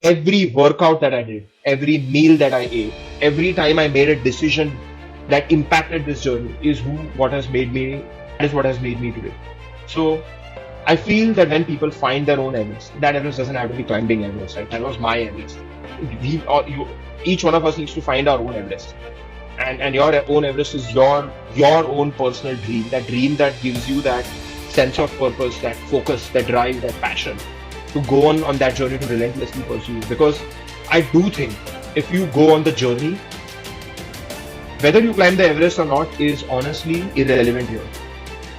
every workout that I did, every meal that I ate, every time I made a decision that impacted this journey is what has made me, that is what has made me today. So I feel that when people find their own Everest, that Everest doesn't have to be climbing Everest, right? That was my Everest. Each one of us needs to find our own Everest. And your own Everest is your own personal dream, that dream that gives you that sense of purpose, that focus, that drive, that passion to go on that journey to relentlessly pursue. Because I do think if you go on the journey, whether you climb the Everest or not is honestly irrelevant here.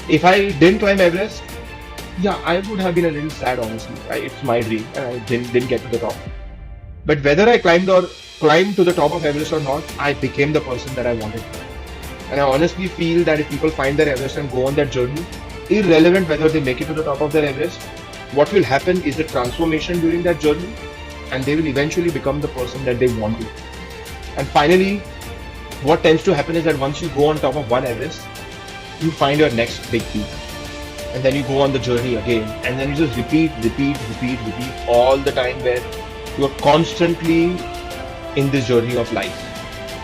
If I didn't climb Everest, yeah, I would have been a little sad, honestly. It's my dream, and I didn't get to the top. But whether I climbed to the top of Everest or not, I became the person that I wanted to. And I honestly feel that if people find their Everest and go on that journey, irrelevant whether they make it to the top of their Everest, what will happen is a transformation during that journey, and they will eventually become the person that they want to. And finally, what tends to happen is that once you go on top of one Everest, you find your next big peak. And then you go on the journey again. And then you just repeat all the time, where you are constantly in this journey of life,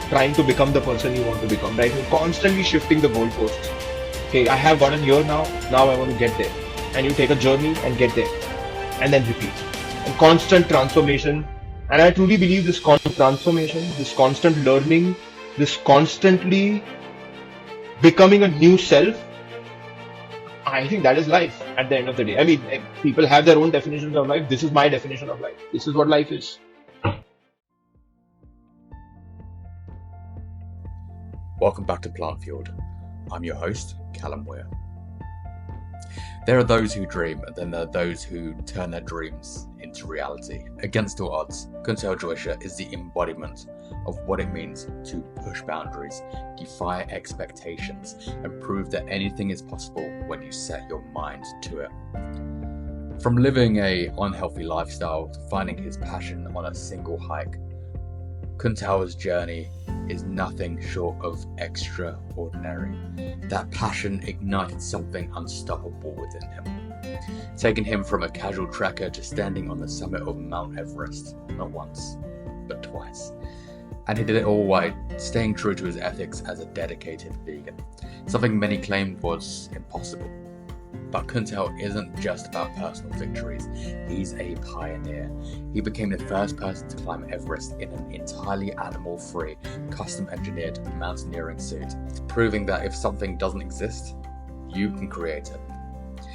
trying to become the person you want to become, right? You're constantly shifting the goalposts. Okay, I have gotten here now I want to get there. And you take a journey and get there. And then repeat. And constant transformation. And I truly believe this constant transformation, this constant learning, this constantly becoming a new self, I think that is life at the end of the day. I mean, people have their own definitions of life. This is my definition of life. This is what life is. Welcome back to Plant Fueled. I'm your host, Callum Weir. There are those who dream, and then there are those who turn their dreams into reality. Against all odds, Kuntal Joisher is the embodiment of what it means to push boundaries, defy expectations, and prove that anything is possible when you set your mind to it. From living an unhealthy lifestyle to finding his passion on a single hike, Kuntal's journey is nothing short of extraordinary. That passion ignited something unstoppable within him, taking him from a casual trekker to standing on the summit of Mount Everest, not once, but twice. And he did it all while staying true to his ethics as a dedicated vegan, something many claimed was impossible. But Kuntal isn't just about personal victories, he's a pioneer. He became the first person to climb Everest in an entirely animal-free, custom-engineered mountaineering suit, proving that if something doesn't exist, you can create it.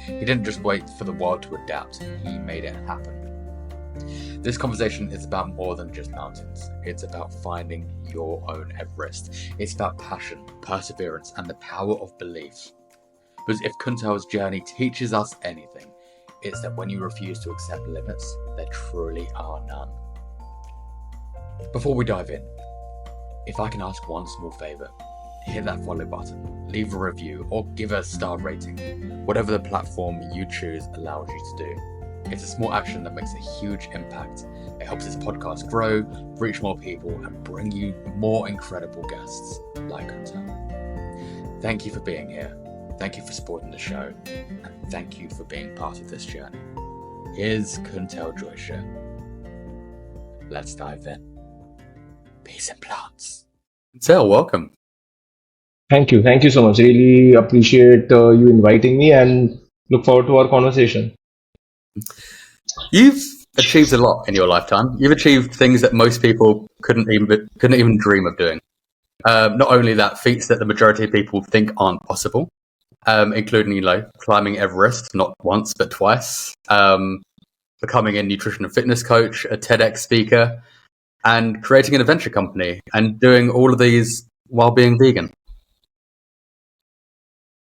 He didn't just wait for the world to adapt, he made it happen. This conversation is about more than just mountains. It's about finding your own Everest. It's about passion, perseverance, and the power of belief. Because if Kuntal's journey teaches us anything, it's that when you refuse to accept limits, there truly are none. Before we dive in, if I can ask one small favour, hit that follow button, leave a review, or give a star rating. Whatever the platform you choose allows you to do. It's a small action that makes a huge impact. It helps this podcast grow, reach more people, and bring you more incredible guests like Kuntal. Thank you for being here. Thank you for supporting the show, and thank you for being part of this journey. Here's Kuntal Joisher. Let's dive in. Peace and plants. Kuntal, welcome. Thank you. Thank you so much. Really appreciate you inviting me and look forward to our conversation. You've achieved a lot in your lifetime. You've achieved things that most people couldn't even dream of doing. Not only that, feats that the majority of people think aren't possible. Including, climbing Everest, not once, but twice, becoming a nutrition and fitness coach, a TEDx speaker, and creating an adventure company, and doing all of these while being vegan.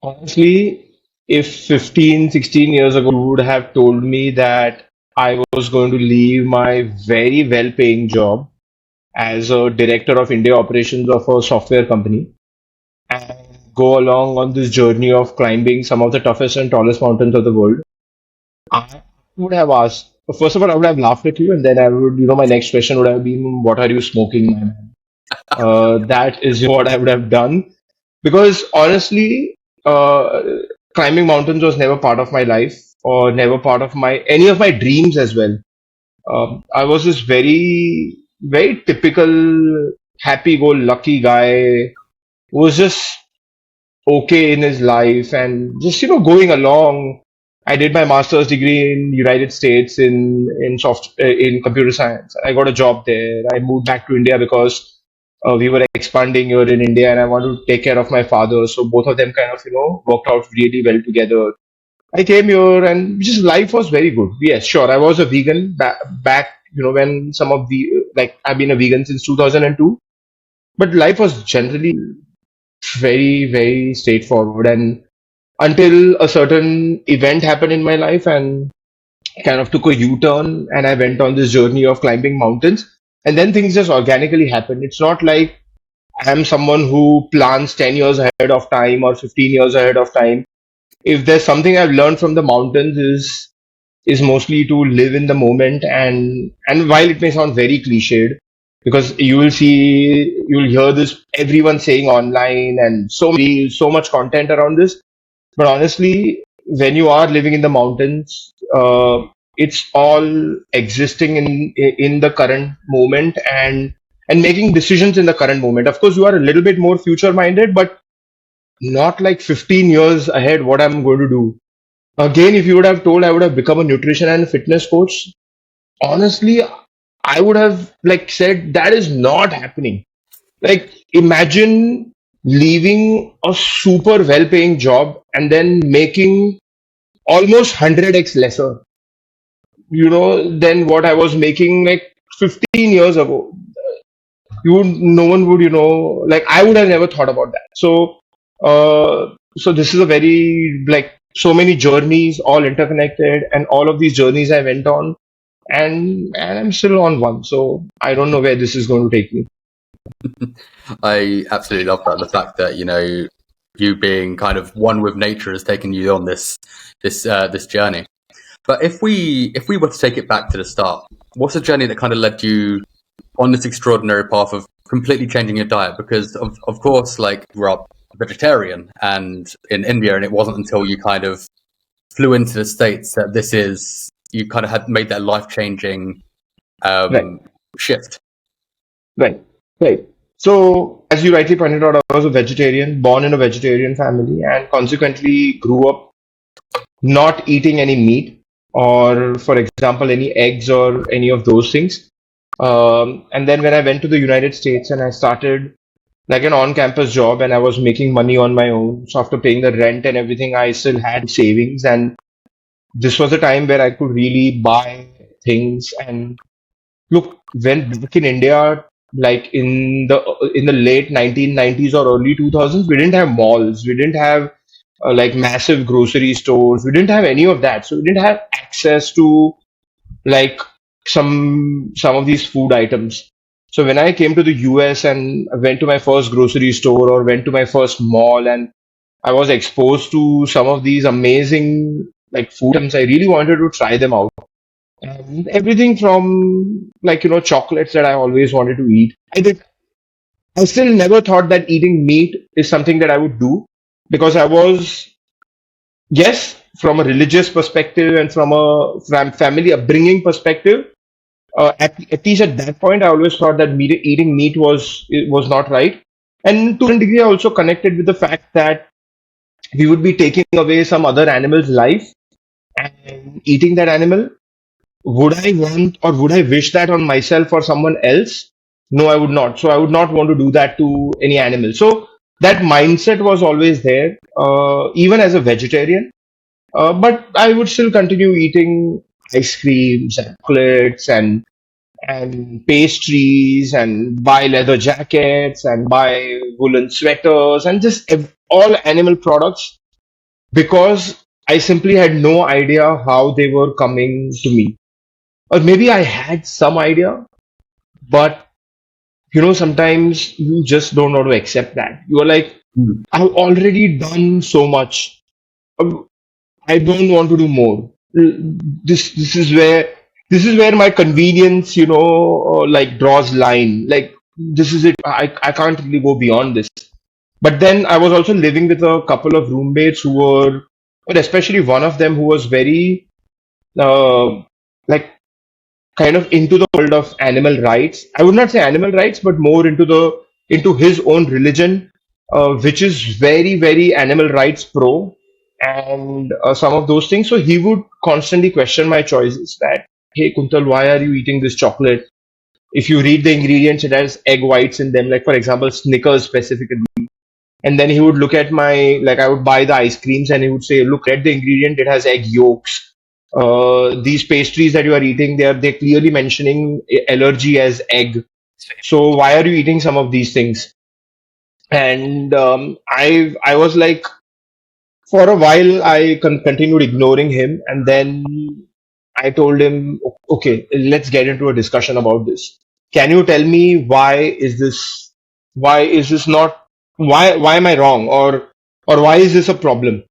Honestly, if 15, 16 years ago you would have told me that I was going to leave my very well-paying job as a director of India operations of a software company and go along on this journey of climbing some of the toughest and tallest mountains of the world, I would have asked, first of all, I would have laughed at you, and then I would, my next question would have been, what are you smoking, my man? That is what I would have done. Because honestly, climbing mountains was never part of my life or never part of any of my dreams as well. I was this very typical happy-go-lucky guy who was just okay in his life and just going along. I did my master's degree in United States in computer science. I got a job there. I moved back to India because we were expanding here in India, and I wanted to take care of my father. So both of them kind of worked out really well together. I came here, and just life was very good. Yes, sure, I was a vegan back when some of the like I've been a vegan since 2002, but life was generally very straightforward. And until a certain event happened in my life and kind of took a U-turn, and I went on this journey of climbing mountains, and then things just organically happened. It's not like I'm someone who plans 10 years ahead of time or 15 years ahead of time. If there's something I've learned from the mountains is mostly to live in the moment. And while it may sound very cliched, because you'll hear this everyone saying online, and so much content around this, but honestly, when you are living in the mountains, it's all existing in the current moment, and making decisions in the current moment. Of course, you are a little bit more future minded, but not like 15 years ahead what I'm going to do. Again, if you would have told I would have become a nutrition and fitness coach, honestly, I would have like said that is not happening. Like, imagine leaving a super well paying job and then making almost 100x lesser, than what I was making like 15 years ago. No one would, like I would have never thought about that. So this is a very like so many journeys, all interconnected, and all of these journeys I went on, and I'm still on one. So I don't know where this is going to take me. I absolutely love that. The fact that you being kind of one with nature has taken you on this journey. But if we were to take it back to the start, what's the journey that kind of led you on this extraordinary path of completely changing your diet? Because of course, like you grew up vegetarian and in India, and it wasn't until you kind of flew into the States that you kind of had made that life changing Right, shift. right, right. So as you rightly pointed out, I was a vegetarian, born in a vegetarian family, and consequently grew up not eating any meat or, for example, any eggs or any of those things. And then when I went to the United States and I started like an on-campus job and I was making money on my own. So after paying the rent and everything, I still had savings, and this was a time where I could really buy things. And look, when back in India, like in the late 1990s or early 2000s, we didn't have malls, we didn't have like massive grocery stores, we didn't have any of that. So we didn't have access to like some of these food items. So when I came to the US and I went to my first grocery store or went to my first mall, and I was exposed to some of these amazing like food items, I really wanted to try them out. And everything from like chocolates that I always wanted to eat. I still never thought that eating meat is something that I would do, because I was, yes, from a religious perspective and from a family upbringing perspective, at least at that point, I always thought that eating meat was not right. And to a certain degree, I also connected with the fact that we would be taking away some other animal's life and eating that animal. Would I want or would I wish that on myself or someone else? No, I would not. So I would not want to do that to any animal. So that mindset was always there, even as a vegetarian. But I would still continue eating ice creams and chocolates and pastries and buy leather jackets and buy woolen sweaters and just all animal products, because I simply had no idea how they were coming to me. Or maybe I had some idea, but sometimes you just don't want to accept that. You are like, Mm. I've already done so much. Uh, I don't want to do more. This is where my convenience, like draws line. Like this is it. I can't really go beyond this. But then I was also living with a couple of roommates who were, but especially one of them who was very uh, like kind of into the world of animal rights. I would not say animal rights, but more into his own religion, which is very very animal rights pro, and some of those things. So he would constantly question my choices. That, hey Kuntal, why are you eating this chocolate? If you read the ingredients, it has egg whites in them. Like for example, Snickers specifically. And then he would look at my, like I would buy the ice creams and he would say, look at the ingredient, it has egg yolks. These pastries that you are eating, they're clearly mentioning allergy as egg. So why are you eating some of these things? And I was like, for a while, I continued ignoring him, and then I told him, okay, let's get into a discussion about this. Can you tell me why is this not, why am I wrong, or why is this a problem?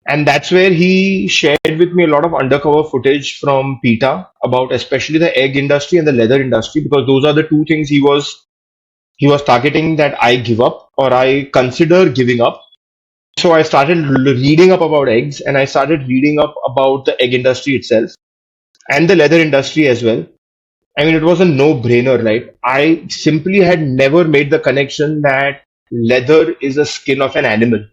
And that's where he shared with me a lot of undercover footage from PETA about especially the egg industry and the leather industry, because those are the two things he was targeting that I give up or I consider giving up. So I started reading up about eggs, and I started reading up about the egg industry itself and the leather industry as well. I mean, it was a no-brainer, right? I simply had never made the connection that leather is a skin of an animal.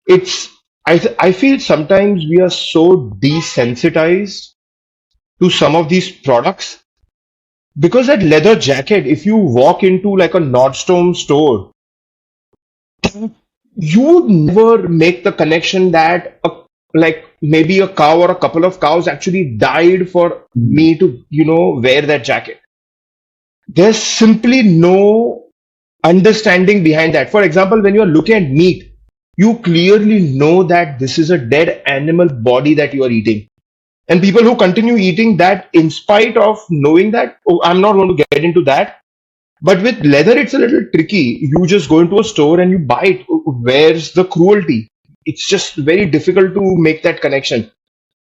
It's I feel sometimes we are so desensitized to some of these products because that leather jacket, if you walk into like a Nordstrom store, you would never make the connection that like maybe a cow or a couple of cows actually died for me to wear that jacket. There's simply no understanding behind that. For example, when you're looking at meat, you clearly know that this is a dead animal body that you are eating. And people who continue eating that in spite of knowing that, oh, I'm not going to get into that. But with leather, it's a little tricky. You just go into a store and you buy it. Where's the cruelty? It's just very difficult to make that connection.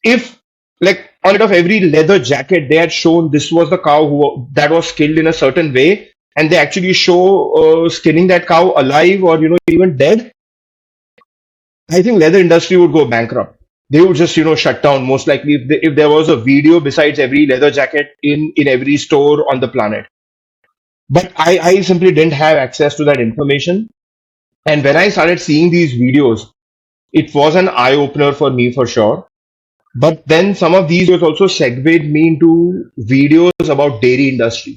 If, like, on it of every leather jacket, they had shown this was the cow that was killed in a certain way, and they actually show skinning that cow alive or even dead, I think leather industry would go bankrupt. They would just shut down most likely if there was a video besides every leather jacket in every store on the planet. But I simply didn't have access to that information. And when I started seeing these videos, it was an eye opener for me for sure. But then some of these videos also segued me into videos about dairy industry,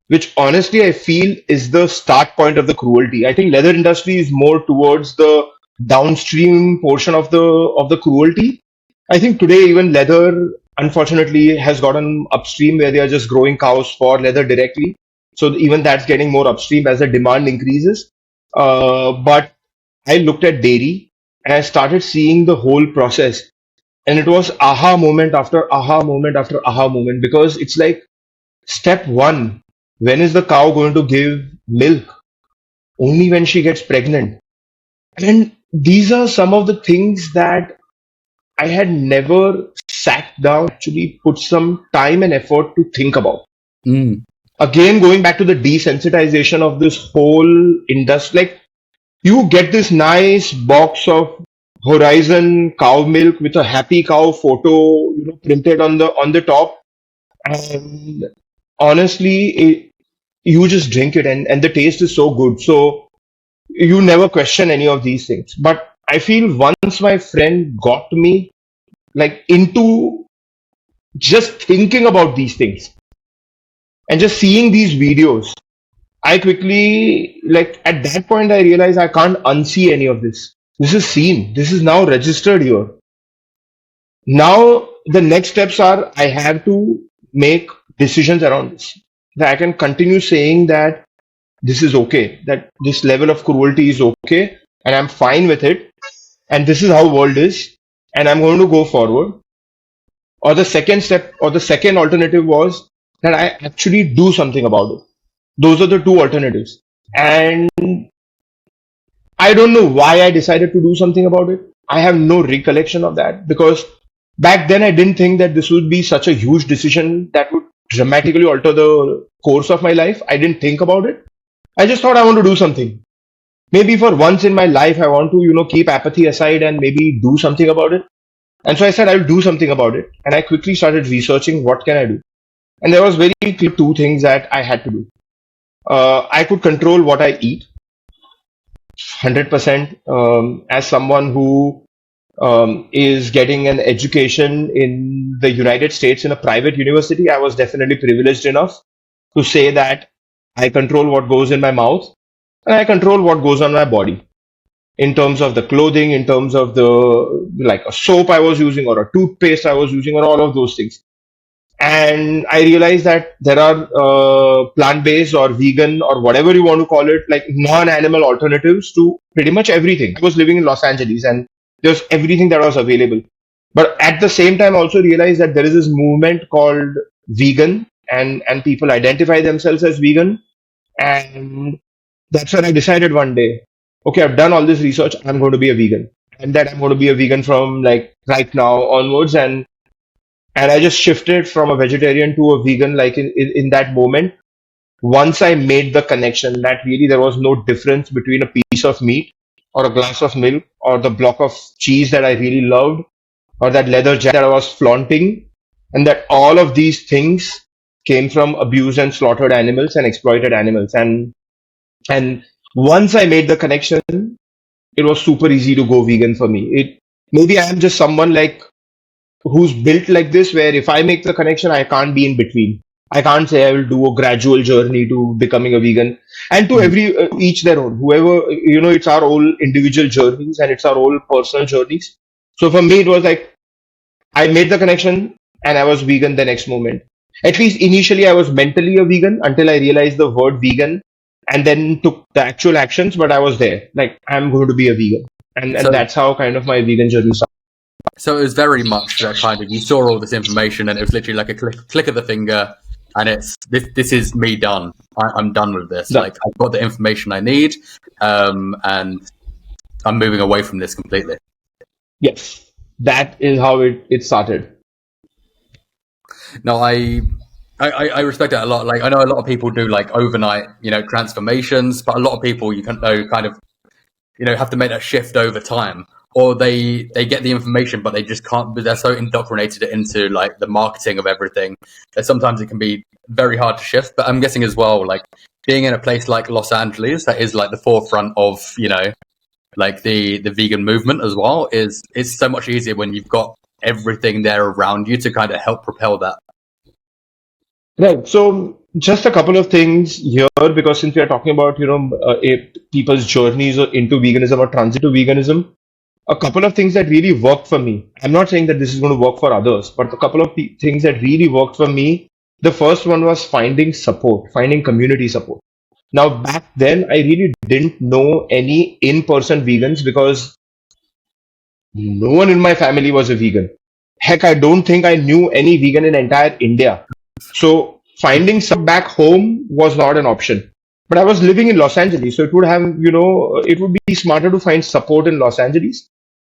which honestly I feel is the start point of the cruelty. I think leather industry is more towards the downstream portion of the cruelty. I think today even leather unfortunately has gotten upstream where they are just growing cows for leather directly. So even that's getting more upstream as the demand increases. But I looked at dairy and I started seeing the whole process. And it was aha moment after aha moment after aha moment, because it's like step one, when is the cow going to give milk? Only when she gets pregnant. And these are some of the things that I had never sat down, actually put some time and effort to think about. Mm. Again, going back to the desensitization of this whole industry, like you get this nice box of Horizon cow milk with a happy cow photo, printed on the top, and honestly, you just drink it, and the taste is so good. So you never question any of these things. But I feel once my friend got me like into just thinking about these things and just seeing these videos, I quickly, like at that point, I realized I can't unsee any of this. This is seen. This is now registered here. Now the next steps are I have to make decisions around this. That I can continue saying that this is okay, that this level of cruelty is okay, and I'm fine with it, and this is how world is, and I'm going to go forward. Or the second step, or the second alternative was that I actually do something about it. Those are the two alternatives. And I don't know why I decided to do something about it. I have no recollection of that because back then I didn't think that this would be such a huge decision that would dramatically alter the course of my life. I didn't think about it. I just thought I want to do something. Maybe for once in my life, I want to, keep apathy aside and maybe do something about it. And so I said, I'll do something about it. And I quickly started researching what can I do. And there was very clear two things that I had to do. I could control what I eat 100%. As someone who is getting an education in the United States in a private university, I was definitely privileged enough to say that I control what goes in my mouth and I control what goes on my body in terms of the clothing, in terms of the like a soap I was using or a toothpaste I was using or all of those things. And I realized that there are plant-based or vegan or whatever you want to call it, like non-animal alternatives to pretty much everything. I was living in Los Angeles and there's everything that was available. But at the same time, I also realized that there is this movement called vegan, and people identify themselves as vegan. And that's when I decided one day, okay, I've done all this research, I'm going to be a vegan. And that I'm going to be a vegan from like right now onwards. And I just shifted from a vegetarian to a vegan like in that moment. Once I made the connection that really there was no difference between a piece of meat or a glass of milk or the block of cheese that I really loved or that leather jacket that I was flaunting, and that all of these things came from abused and slaughtered animals and exploited animals. And once I made the connection, it was super easy to go vegan for me. It maybe I am just someone like who's built like this, where if I make the connection, I can't be in between. I can't say I will do a gradual journey to becoming a vegan. And to every each their own. Whoever it's our own individual journeys and it's our own personal journeys. So for me, it was like I made the connection and I was vegan the next moment. At least initially, I was mentally a vegan until I realized the word vegan and then took the actual actions. But I was there, like I'm going to be a vegan, and So, that's how kind of my vegan journey started. so it was very much that kind of you saw all this information, and it was literally like a click of the finger, and it's this is me done. I'm done with this. Done. Like I've got the information I need, and I'm moving away from this completely. Yes, that is how it started. No, I respect that a lot. Like I know a lot of people do like overnight, transformations, but a lot of people you can know kind of have to make that shift over time, or they get the information but they just can't. But they're so indoctrinated into like the marketing of everything that sometimes it can be very hard to shift. But I'm guessing as well, like being in a place like Los Angeles that is like the forefront of like the vegan movement as well is it's so much easier when you've got everything there around you to kind of help propel that. Right. So just a couple of things here, because since we are talking about people's journeys into veganism or transit to veganism, a couple of things that really worked for me. I'm not saying that this is going to work for others, but a couple of things that really worked for me. The first one was finding support, finding community support. Now, back then, I really didn't know any in-person vegans because no one in my family was a vegan. Heck, I don't think I knew any vegan in entire India. So finding some back home was not an option. But I was living in Los Angeles, so it would be smarter to find support in Los Angeles.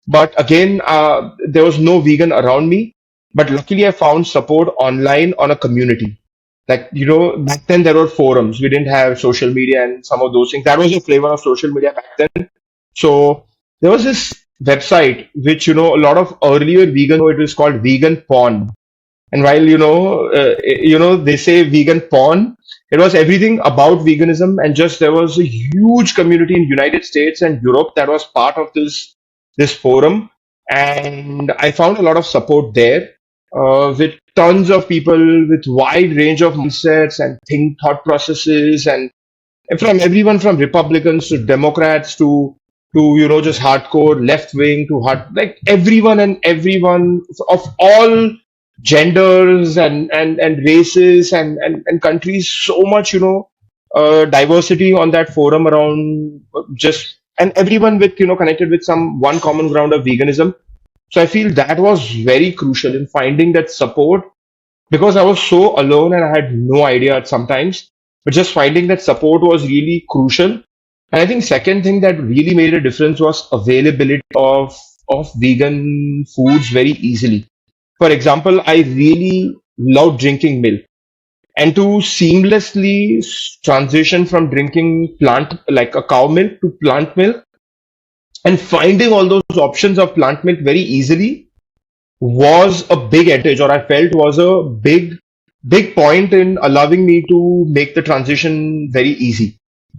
But again, there was no vegan around me. But luckily, I found support online on a community. Like, back then there were forums. We didn't have social media and some of those things. That was the flavor of social media back then. So there was this website which, a lot of earlier vegan, it was called vegan porn. And while they say vegan porn, it was everything about veganism, and just there was a huge community in United States and Europe that was part of this forum, and I found a lot of support there with tons of people with wide range of mindsets and thought processes, and from everyone from Republicans to Democrats to just hardcore left wing to hard like everyone of all genders and races and countries, so much diversity on that forum around just, and everyone with connected with some one common ground of veganism. So I feel that was very crucial in finding that support, because I was so alone and I had no idea at sometimes, but just finding that support was really crucial. And I think second thing that really made a difference was availability of vegan foods very easily. For example, I really love drinking milk, and to seamlessly transition from drinking plant like a cow milk to plant milk and finding all those options of plant milk very easily was a big advantage, or I felt was a big big point in allowing me to make the transition very easy.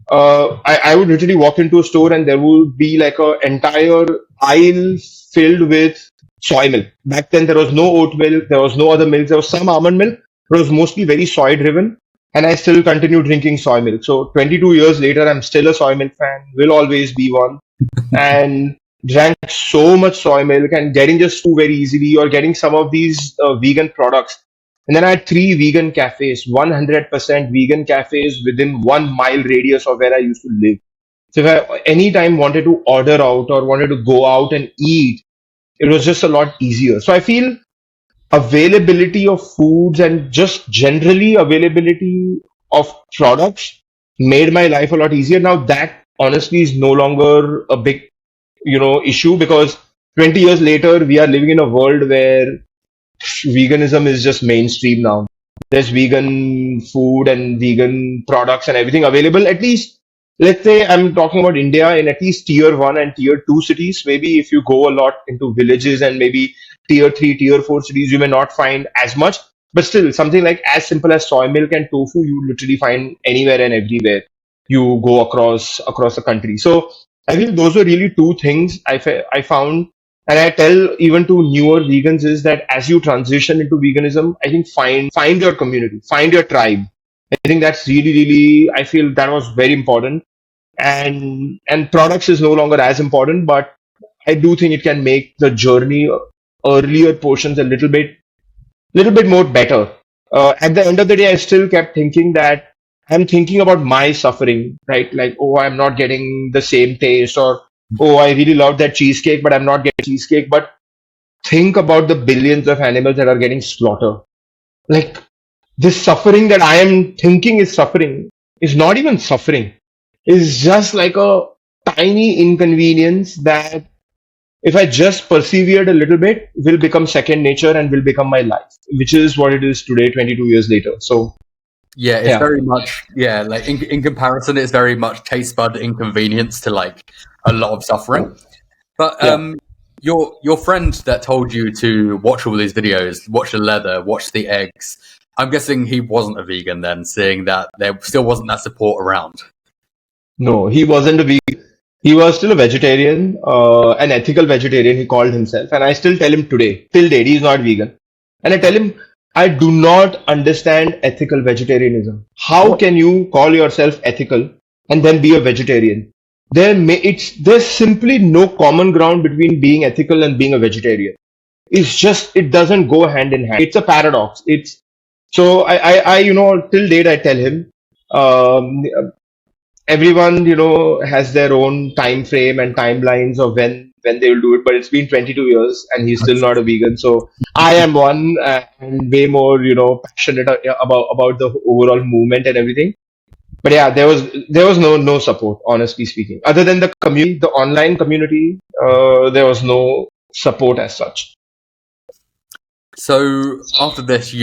I would literally walk into a store and there would be like an entire aisle filled with soy milk. Back then, there was no oat milk, there was no other milk, there was some almond milk, but it was mostly very soy driven. And I still continue drinking soy milk. So 22 years later, I'm still a soy milk fan, will always be one. And drank so much soy milk and getting just food very easily, or getting some of these vegan products. And then I had three vegan cafes, 100% vegan cafes within 1 mile radius of where I used to live. So if I anytime wanted to order out or wanted to go out and eat, it was just a lot easier. So I feel availability of foods and just generally availability of products made my life a lot easier. Now that honestly is no longer a big issue, because 20 years later we are living in a world where veganism is just mainstream now. There's vegan food and vegan products and everything available. At least, let's say I'm talking about India, in at least tier one and tier two cities. Maybe if you go a lot into villages and maybe tier three, tier four cities, you may not find as much. But still, something like as simple as soy milk and tofu, you literally find anywhere and everywhere you go across the country. So I think those were really two things I found, and I tell even to newer vegans is that as you transition into veganism, I think find your community, find your tribe. I think that's really, I feel that was very important. And products is no longer as important, but I do think it can make the journey earlier portions a little bit more better. At the end of the day, I still kept thinking that I'm thinking about my suffering, right? Like, oh, I'm not getting the same taste, or oh, I really love that cheesecake, but I'm not getting cheesecake. But think about the billions of animals that are getting slaughtered. Like, this suffering that I am thinking is suffering is not even suffering. It's just like a tiny inconvenience that if I just persevered a little bit, will become second nature and will become my life, which is what it is today, 22 years later. So, Yeah, it's yeah, very much like in comparison, it's very much taste bud inconvenience to like a lot of suffering. But yeah. your friend that told you to watch all these videos, watch the leather, watch the eggs. I'm guessing he wasn't a vegan then, seeing that there still wasn't that support around. No, he wasn't a vegan. He was still a vegetarian, an ethical vegetarian, he called himself. And I still tell him today, till date, he's not vegan. And I tell him, I do not understand ethical vegetarianism. How What? can you call yourself ethical and then be a vegetarian? There's simply no common ground between being ethical and being a vegetarian. It's just, it doesn't go hand in hand. It's a paradox. So till date, I tell him, um, everyone has their own time frame and timelines of when they will do it, but it's been 22 years and he's still not a vegan. So I am one, and way more passionate about the overall movement and everything. But yeah, there was no support, honestly speaking, other than the community, the online community. There was no support as such. So after this,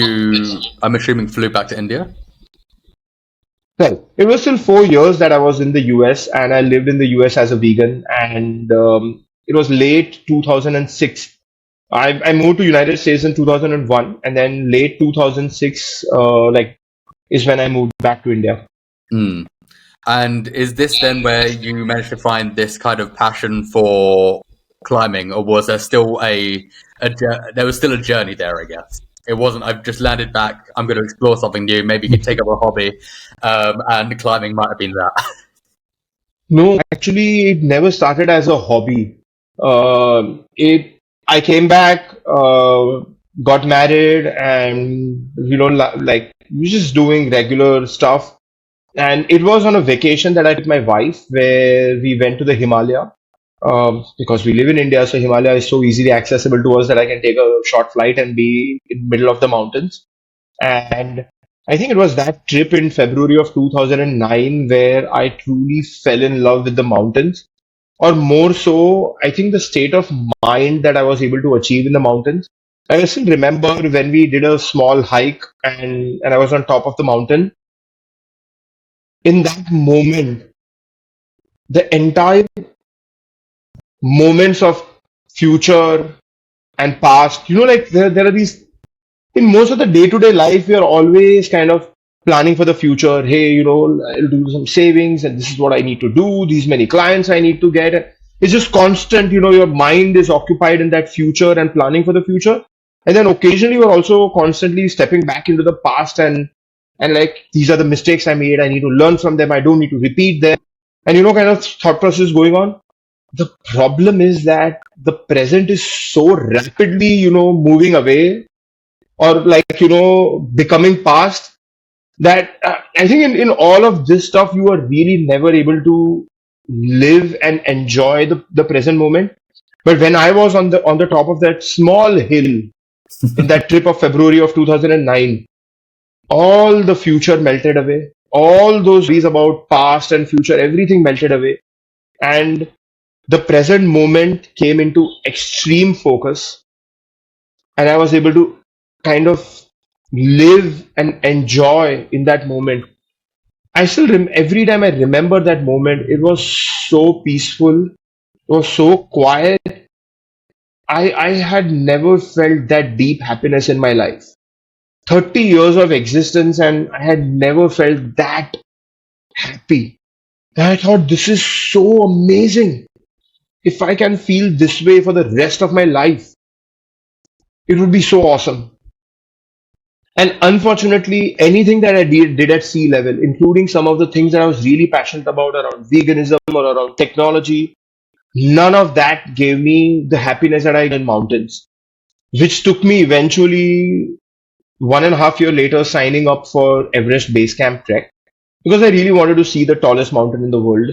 I'm assuming, flew back to India. Well, it was still 4 years that I was in the US, and I lived in the US as a vegan. And it was late 2006. I moved to United States in 2001, and then late 2006, like, is when I moved back to India. Mm. And is this then where you managed to find this kind of passion for climbing, or was there still there was still a journey there? I guess it wasn't. I've just landed back. I'm going to explore something new. Maybe you could take up a hobby, and climbing might have been that. No, actually, it never started as a hobby. It I came back, got married, and like we just doing regular stuff. And it was on a vacation that I took my wife, where we went to the Himalaya. Because we live in India, so Himalaya is so easily accessible to us that I can take a short flight and be in the middle of the mountains. And I think it was that trip in February of 2009 where I truly fell in love with the mountains. Or more so, I think the state of mind that I was able to achieve in the mountains. I still remember when we did a small hike, and I was on top of the mountain. In that moment, the entire moments of future and past, like there are these in most of the day-to-day life, we are always kind of planning for the future. Hey, I'll do some savings, and this is what I need to do. These many clients I need to get. It's just constant. Your mind is occupied in that future and planning for the future. And then occasionally, you're also constantly stepping back into the past and like these are the mistakes I made. I need to learn from them. I don't need to repeat them. And kind of thought process going on. The problem is that the present is so rapidly, moving away or like becoming past that I think in all of this stuff you are really never able to live and enjoy the present moment. But when I was on the top of that small hill in that trip of February of 2009, all the future melted away, all those worries about past and future, everything melted away, and the present moment came into extreme focus, and I was able to kind of live and enjoy in that moment. I still every time I remember that moment, it was so peaceful, it was so quiet. I had never felt that deep happiness in my life. 30 years of existence, and I had never felt that happy. And I thought, this is so amazing. If I can feel this way for the rest of my life, it would be so awesome. And unfortunately, anything that I did at sea level, including some of the things that I was really passionate about around veganism or around technology, none of that gave me the happiness that I did in mountains, which took me eventually 1.5 year later signing up for Everest Base Camp Trek because I really wanted to see the tallest mountain in the world.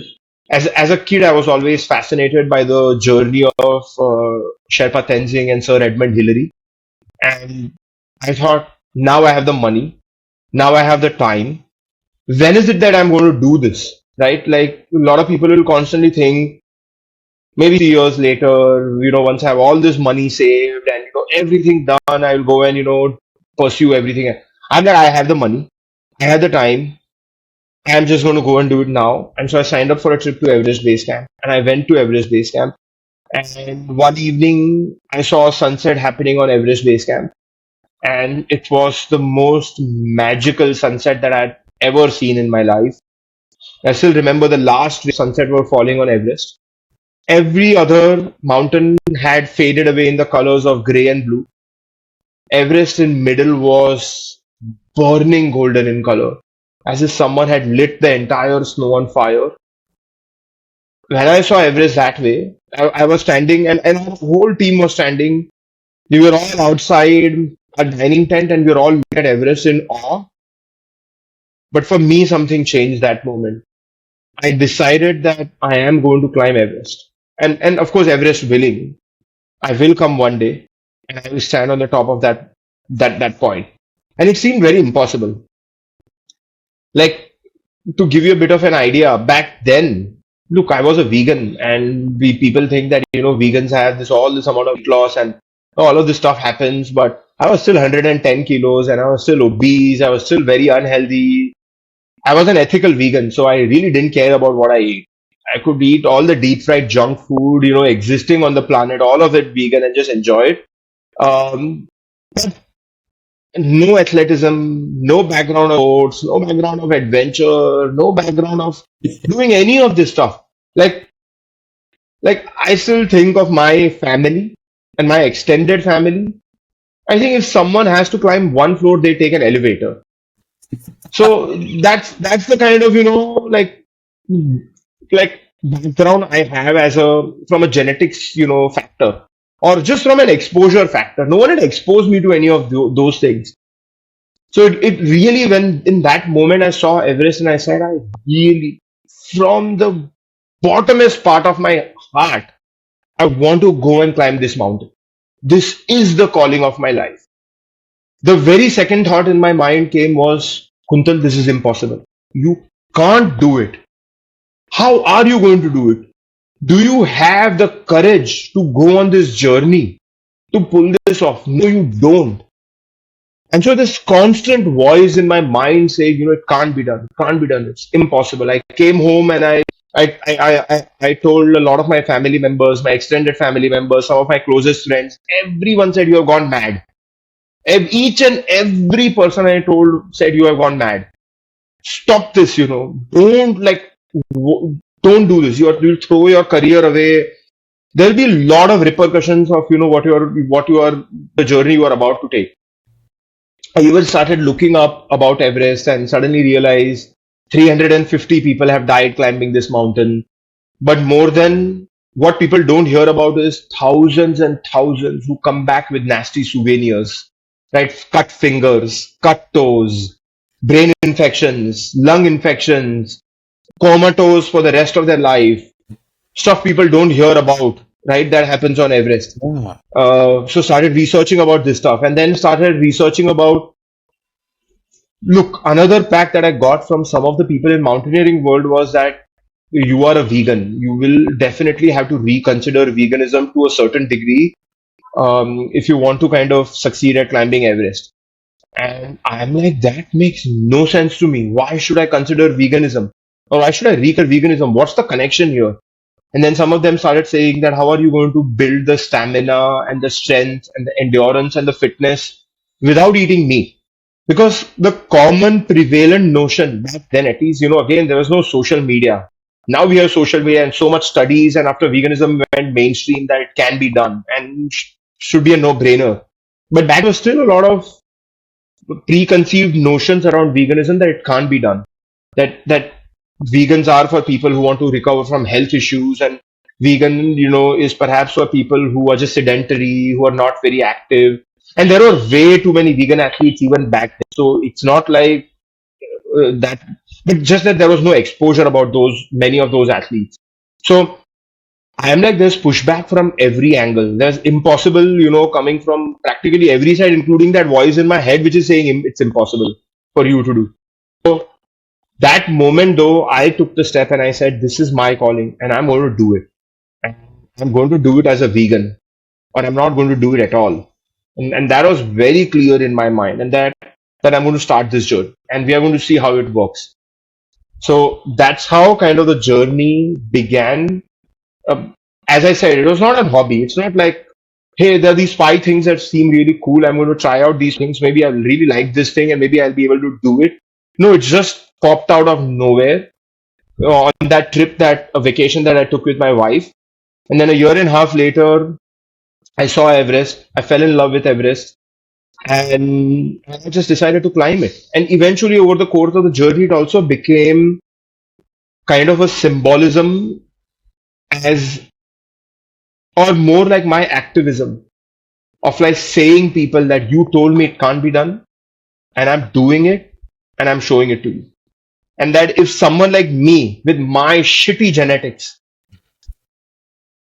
As a kid, I was always fascinated by the journey of Sherpa Tenzing and Sir Edmund Hillary. And I thought, now I have the money, now I have the time. When is it that I'm going to do this? Right? Like a lot of people will constantly think, maybe 3 years later, once I have all this money saved and everything done, I'll go and pursue everything. I'm that I have the money, I have the time, I'm just going to go and do it now. And so I signed up for a trip to Everest Base Camp, and I went to Everest Base Camp. And one evening, I saw a sunset happening on Everest Base Camp, and it was the most magical sunset that I'd ever seen in my life. I still remember the last rays of sunset were falling on Everest. Every other mountain had faded away in the colors of gray and blue. Everest in middle was burning golden in color, as if someone had lit the entire snow on fire. When I saw Everest that way, I was standing and our whole team was standing. We were all outside a dining tent and we were all looking at Everest in awe. But for me, something changed that moment. I decided that I am going to climb Everest. And of course, Everest willing, I will come one day and I will stand on the top of that point. And it seemed very impossible. Like, to give you a bit of an idea, back then, look, I was a vegan, and people think that vegans have this amount of weight loss and all of this stuff happens, but I was still 110 kilos and I was still obese. I was still very unhealthy. I was an ethical vegan, so I really didn't care about what I ate. I could eat all the deep fried junk food, existing on the planet, all of it vegan, and just enjoy it. Um, no athleticism, no background of sports, no background of adventure, no background of doing any of this stuff. Like, like I still think of my family and my extended family. I think if someone has to climb one floor, they take an elevator. So that's the kind of like background I have as a from a genetics factor or just from an exposure factor. No one had exposed me to any of those things. So it really, when in that moment I saw Everest and I said, I really, from the bottomest part of my heart, I want to go and climb this mountain. This is the calling of my life. The very second thought in my mind came was, Kuntal, this is impossible. You can't do it. How are you going to do it? Do you have the courage to go on this journey to pull this off? No, you don't. And so this constant voice in my mind saying, it can't be done, it can't be done, it's impossible. I came home and I told a lot of my family members, my extended family members, some of my closest friends, everyone said you have gone mad. Each and every person I told said, "You have gone mad. Stop this. Don't don't do this. You'll throw your career away. There'll be a lot of repercussions of what you are the journey you are about to take." I even started looking up about Everest and suddenly realized 350 people have died climbing this mountain. But more than what people don't hear about is thousands and thousands who come back with nasty souvenirs, right? Cut fingers, cut toes, brain infections, lung infections, comatose for the rest of their life. Stuff people don't hear about, right? That happens on Everest. Yeah. So started researching about this stuff and then started researching about. Look, another fact that I got from some of the people in mountaineering world was that you are a vegan. You will definitely have to reconsider veganism to a certain degree if you want to kind of succeed at climbing Everest. And I'm like, that makes no sense to me. Why should I consider veganism? Or why should I reconsider veganism? What's the connection here? And then some of them started saying that how are you going to build the stamina and the strength and the endurance and the fitness without eating meat? Because the common prevalent notion back then, at least, again, there was no social media. Now we have social media and so much studies, and after veganism went mainstream, that it can be done and should be a no-brainer. But back was still a lot of preconceived notions around veganism that it can't be done. That vegans are for people who want to recover from health issues, and vegan, is perhaps for people who are just sedentary, who are not very active. And there were way too many vegan athletes even back then. So it's not like that, but just that there was no exposure about those many of those athletes. So I am like, there's pushback from every angle. There's impossible, coming from practically every side, including that voice in my head, which is saying it's impossible for you to do. So that moment, though, I took the step and I said, this is my calling and I'm going to do it. And I'm going to do it as a vegan, or I'm not going to do it at all. And that was very clear in my mind. And that I'm going to start this journey and we are going to see how it works. So that's how kind of the journey began. Um, as I said, it was not a hobby. It's not like, hey, there are these five things that seem really cool. I'm going to try out these things. Maybe I'll really like this thing and maybe I'll be able to do it. No, it just popped out of nowhere on that trip, that a vacation that I took with my wife. And then a year and a half later, I saw Everest. I fell in love with Everest and I just decided to climb it. And eventually, over the course of the journey, it also became kind of a symbolism as, or more like my activism of like saying people that you told me it can't be done and I'm doing it and I'm showing it to you. And that if someone like me with my shitty genetics,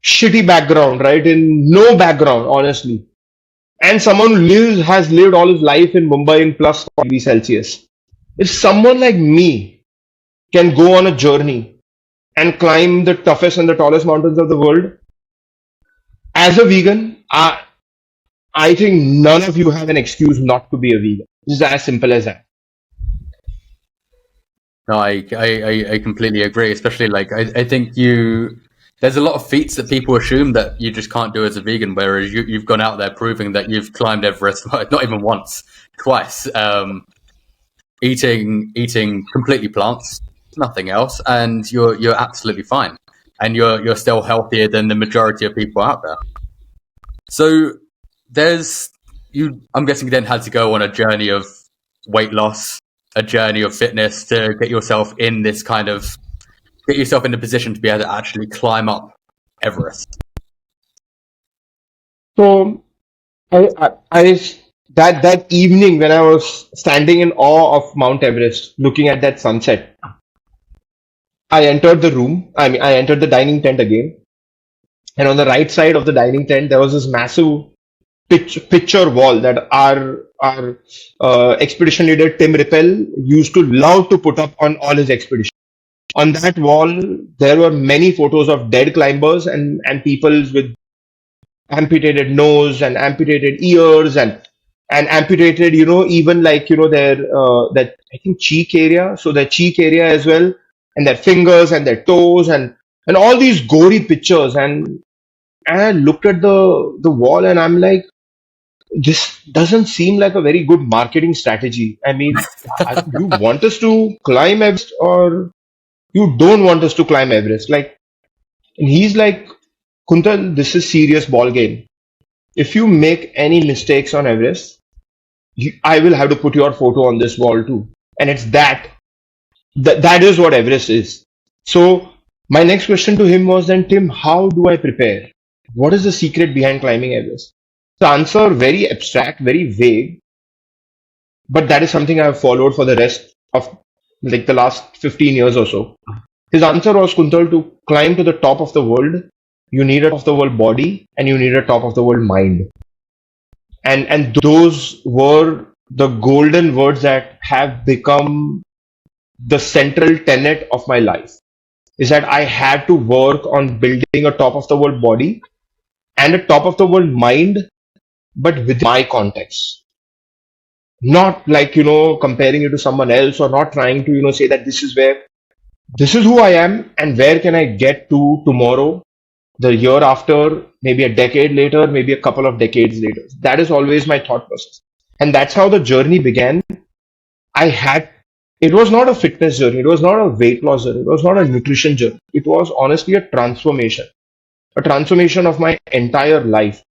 shitty background, right, in no background, honestly, and someone who has lived all his life in Mumbai in plus 40 degrees Celsius, if someone like me can go on a journey and climb the toughest and the tallest mountains of the world as a vegan, I think none of you have an excuse not to be a vegan. It's as simple as that. No, I completely agree. Especially like I think there's a lot of feats that people assume that you just can't do as a vegan, whereas you've gone out there proving that you've climbed Everest not even once, twice, eating completely plants, nothing else, and you're absolutely fine, and you're still healthier than the majority of people out there. So there's you. I'm guessing you then had to go on a journey of weight loss, a journey of fitness to get yourself in a position to be able to actually climb up Everest. So that evening when I was standing in awe of Mount Everest, looking at that sunset, I entered the room. I mean, I entered the dining tent again, and on the right side of the dining tent, there was this massive picture wall that our expedition leader Tim Rippel used to love to put up on all his expeditions. On that wall, there were many photos of dead climbers and people with amputated nose and amputated ears and amputated, even like their that I think cheek area, so their cheek area as well, and their fingers and their toes and all these gory pictures and I looked at the wall and I'm like, this doesn't seem like a very good marketing strategy. I mean, you want us to climb Everest or you don't want us to climb Everest? Like, and he's like, Kuntal, this is serious ball game. If you make any mistakes on Everest, I will have to put your photo on this wall too. And it's that is what Everest is. So my next question to him was then, Tim, how do I prepare? What is the secret behind climbing Everest? The answer very abstract, very vague, but that is something I have followed for the rest of like the last 15 years or so. His answer was, Kuntal, to climb to the top of the world, you need a top of the world body and you need a top of the world mind. And those were the golden words that have become the central tenet of my life. Is that I had to work on building a top of the world body and a top of the world mind, but within my context. Not like, comparing it to someone else or not trying to, say that this is who I am and where can I get to tomorrow, the year after, maybe a decade later, maybe a couple of decades later. That is always my thought process. And that's how the journey began. I had, it was not a fitness journey. It was not a weight loss journey. It was not a nutrition journey. It was honestly a transformation of my entire life.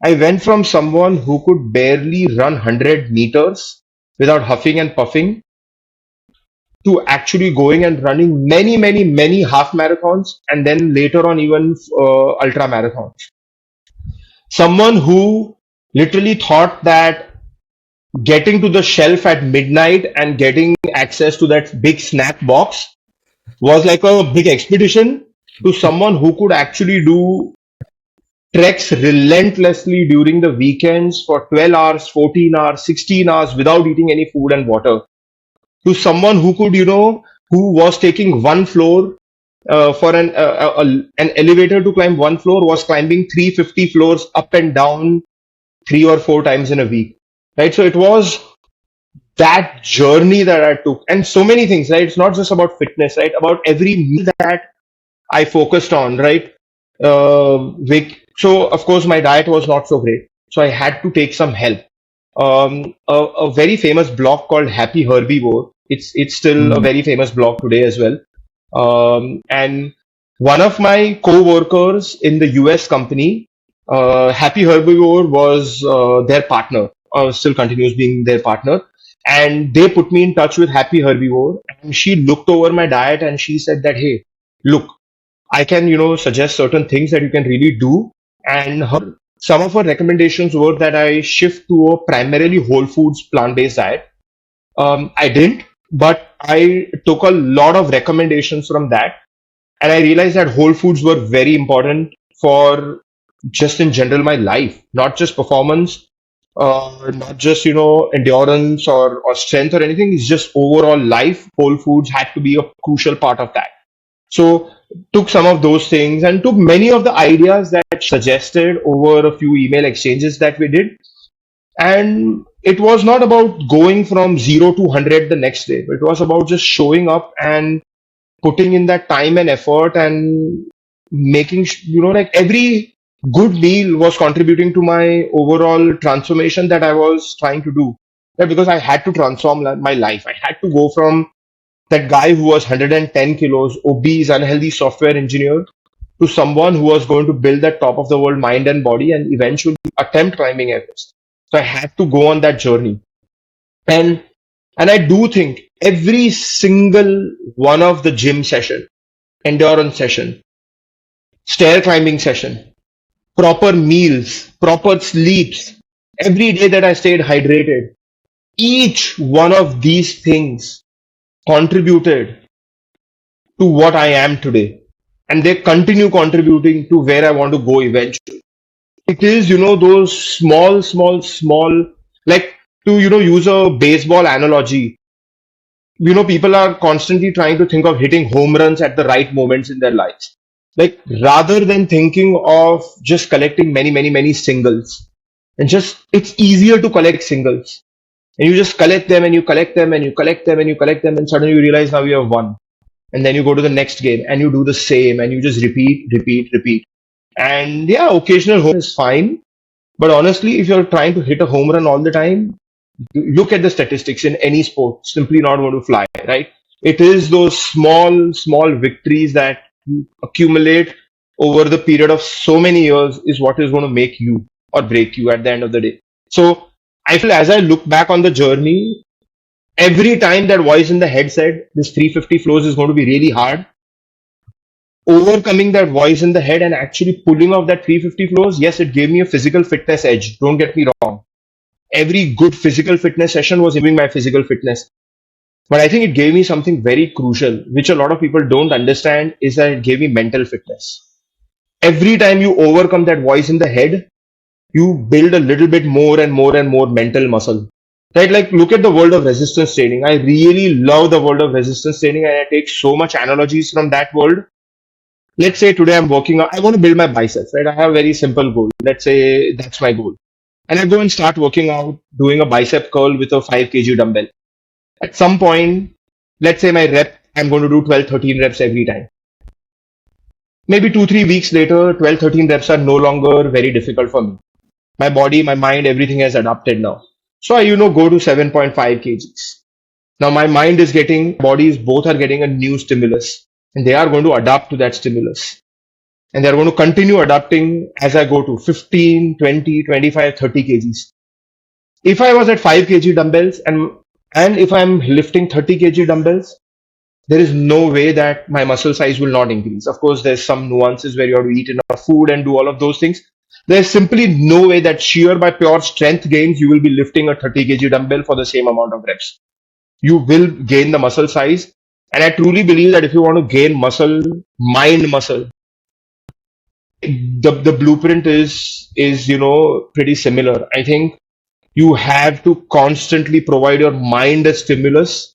I went from someone who could barely run 100 meters without huffing and puffing to actually going and running many, many, many half marathons and then later on even ultra marathons. Someone who literally thought that getting to the shelf at midnight and getting access to that big snack box was like a big expedition to someone who could actually do treks relentlessly during the weekends for 12 hours, 14 hours, 16 hours without eating any food and water. To someone who could, who was taking one floor for an elevator to climb one floor was climbing 350 floors up and down 3 or 4 times in a week. Right. So it was that journey that I took and so many things, right? It's not just about fitness, right? About every meal that I focused on, right? So of course my diet was not so great. So I had to take some help. A very famous blog called Happy Herbivore. It's still a very famous blog today as well. And one of my co-workers in the US company, Happy Herbivore was their partner, still continues being their partner. And they put me in touch with Happy Herbivore. And she looked over my diet and she said that, hey, look, I can, suggest certain things that you can really do. And some of her recommendations were that I shift to a primarily whole foods plant-based diet. I didn't, but I took a lot of recommendations from that. And I realized that whole foods were very important for just in general my life, not just performance, not just, endurance or strength or anything. It's just overall life. Whole foods had to be a crucial part of that. So took some of those things and took many of the ideas that suggested over a few email exchanges that we did. And it was not about going from 0 to 100 the next day, but it was about just showing up and putting in that time and effort and making, like every good meal was contributing to my overall transformation that I was trying to do. Right? Because I had to transform my life. I had to go from that guy who was 110 kilos, obese, unhealthy software engineer, to someone who was going to build that top of the world mind and body and eventually attempt climbing Everest. So I had to go on that journey. And and I do think every single one of the gym session, endurance session, stair climbing session, proper meals, proper sleeps, every day that I stayed hydrated, each one of these things contributed to what I am today. And they continue contributing to where I want to go eventually. It is, those small, like to, use a baseball analogy, people are constantly trying to think of hitting home runs at the right moments in their lives. Like rather than thinking of just collecting many, many, many singles and just, it's easier to collect singles and you just collect them and you collect them and you collect them and you collect them and suddenly you realize now you have won. And then you go to the next game and you do the same and you just repeat. And yeah, occasional home is fine, But honestly, if you're trying to hit a home run all the time, look at the statistics in any sport, simply not going to fly, right? It is those small victories that you accumulate over the period of so many years is what is going to make you or break you at the end of the day. So I feel as I look back on the journey, every time that voice in the head said this 350 flows is going to be really hard, overcoming that voice in the head and actually pulling off that 350 flows, yes, it gave me a physical fitness edge. Don't get me wrong. Every good physical fitness session was improving my physical fitness. But I think it gave me something very crucial, which a lot of people don't understand, is that it gave me mental fitness. Every time you overcome that voice in the head, you build a little bit more and more and more mental muscle. Right? Like look at the world of resistance training. I really love the world of resistance training and I take so much analogies from that world. Let's say today I'm working out, I want to build my biceps, right? I have a very simple goal. Let's say that's my goal. And I go and start working out, doing a bicep curl with a 5 kg dumbbell. At some point, let's say my rep, I'm going to do 12, 13 reps every time. Maybe 2, 3 weeks later, 12, 13 reps are no longer very difficult for me. My body, my mind, everything has adapted now. So I, go to 7.5 kgs. Now my mind is getting, bodies both are getting a new stimulus and they are going to adapt to that stimulus. And they are going to continue adapting as I go to 15, 20, 25, 30 kgs. If I was at 5 kg dumbbells and if I'm lifting 30 kg dumbbells, there is no way that my muscle size will not increase. Of course, there's some nuances where you have to eat enough food and do all of those things. There's simply no way that sheer by pure strength gains, you will be lifting a 30 kg dumbbell for the same amount of reps. You will gain the muscle size. And I truly believe that if you want to gain muscle, mind muscle, the blueprint is pretty similar. I think you have to constantly provide your mind a stimulus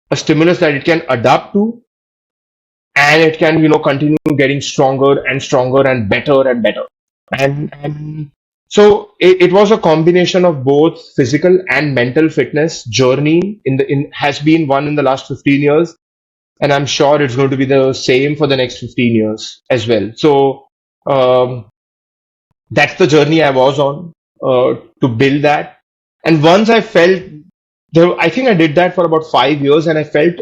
that it can adapt to, and it can continue getting stronger and stronger and better. And so it was a combination of both physical and mental fitness journey in has been one in the last 15 years, and I'm sure it's going to be the same for the next 15 years as well. So um, that's the journey I was on to build that. And once I felt I think I did that for about 5 years, and I felt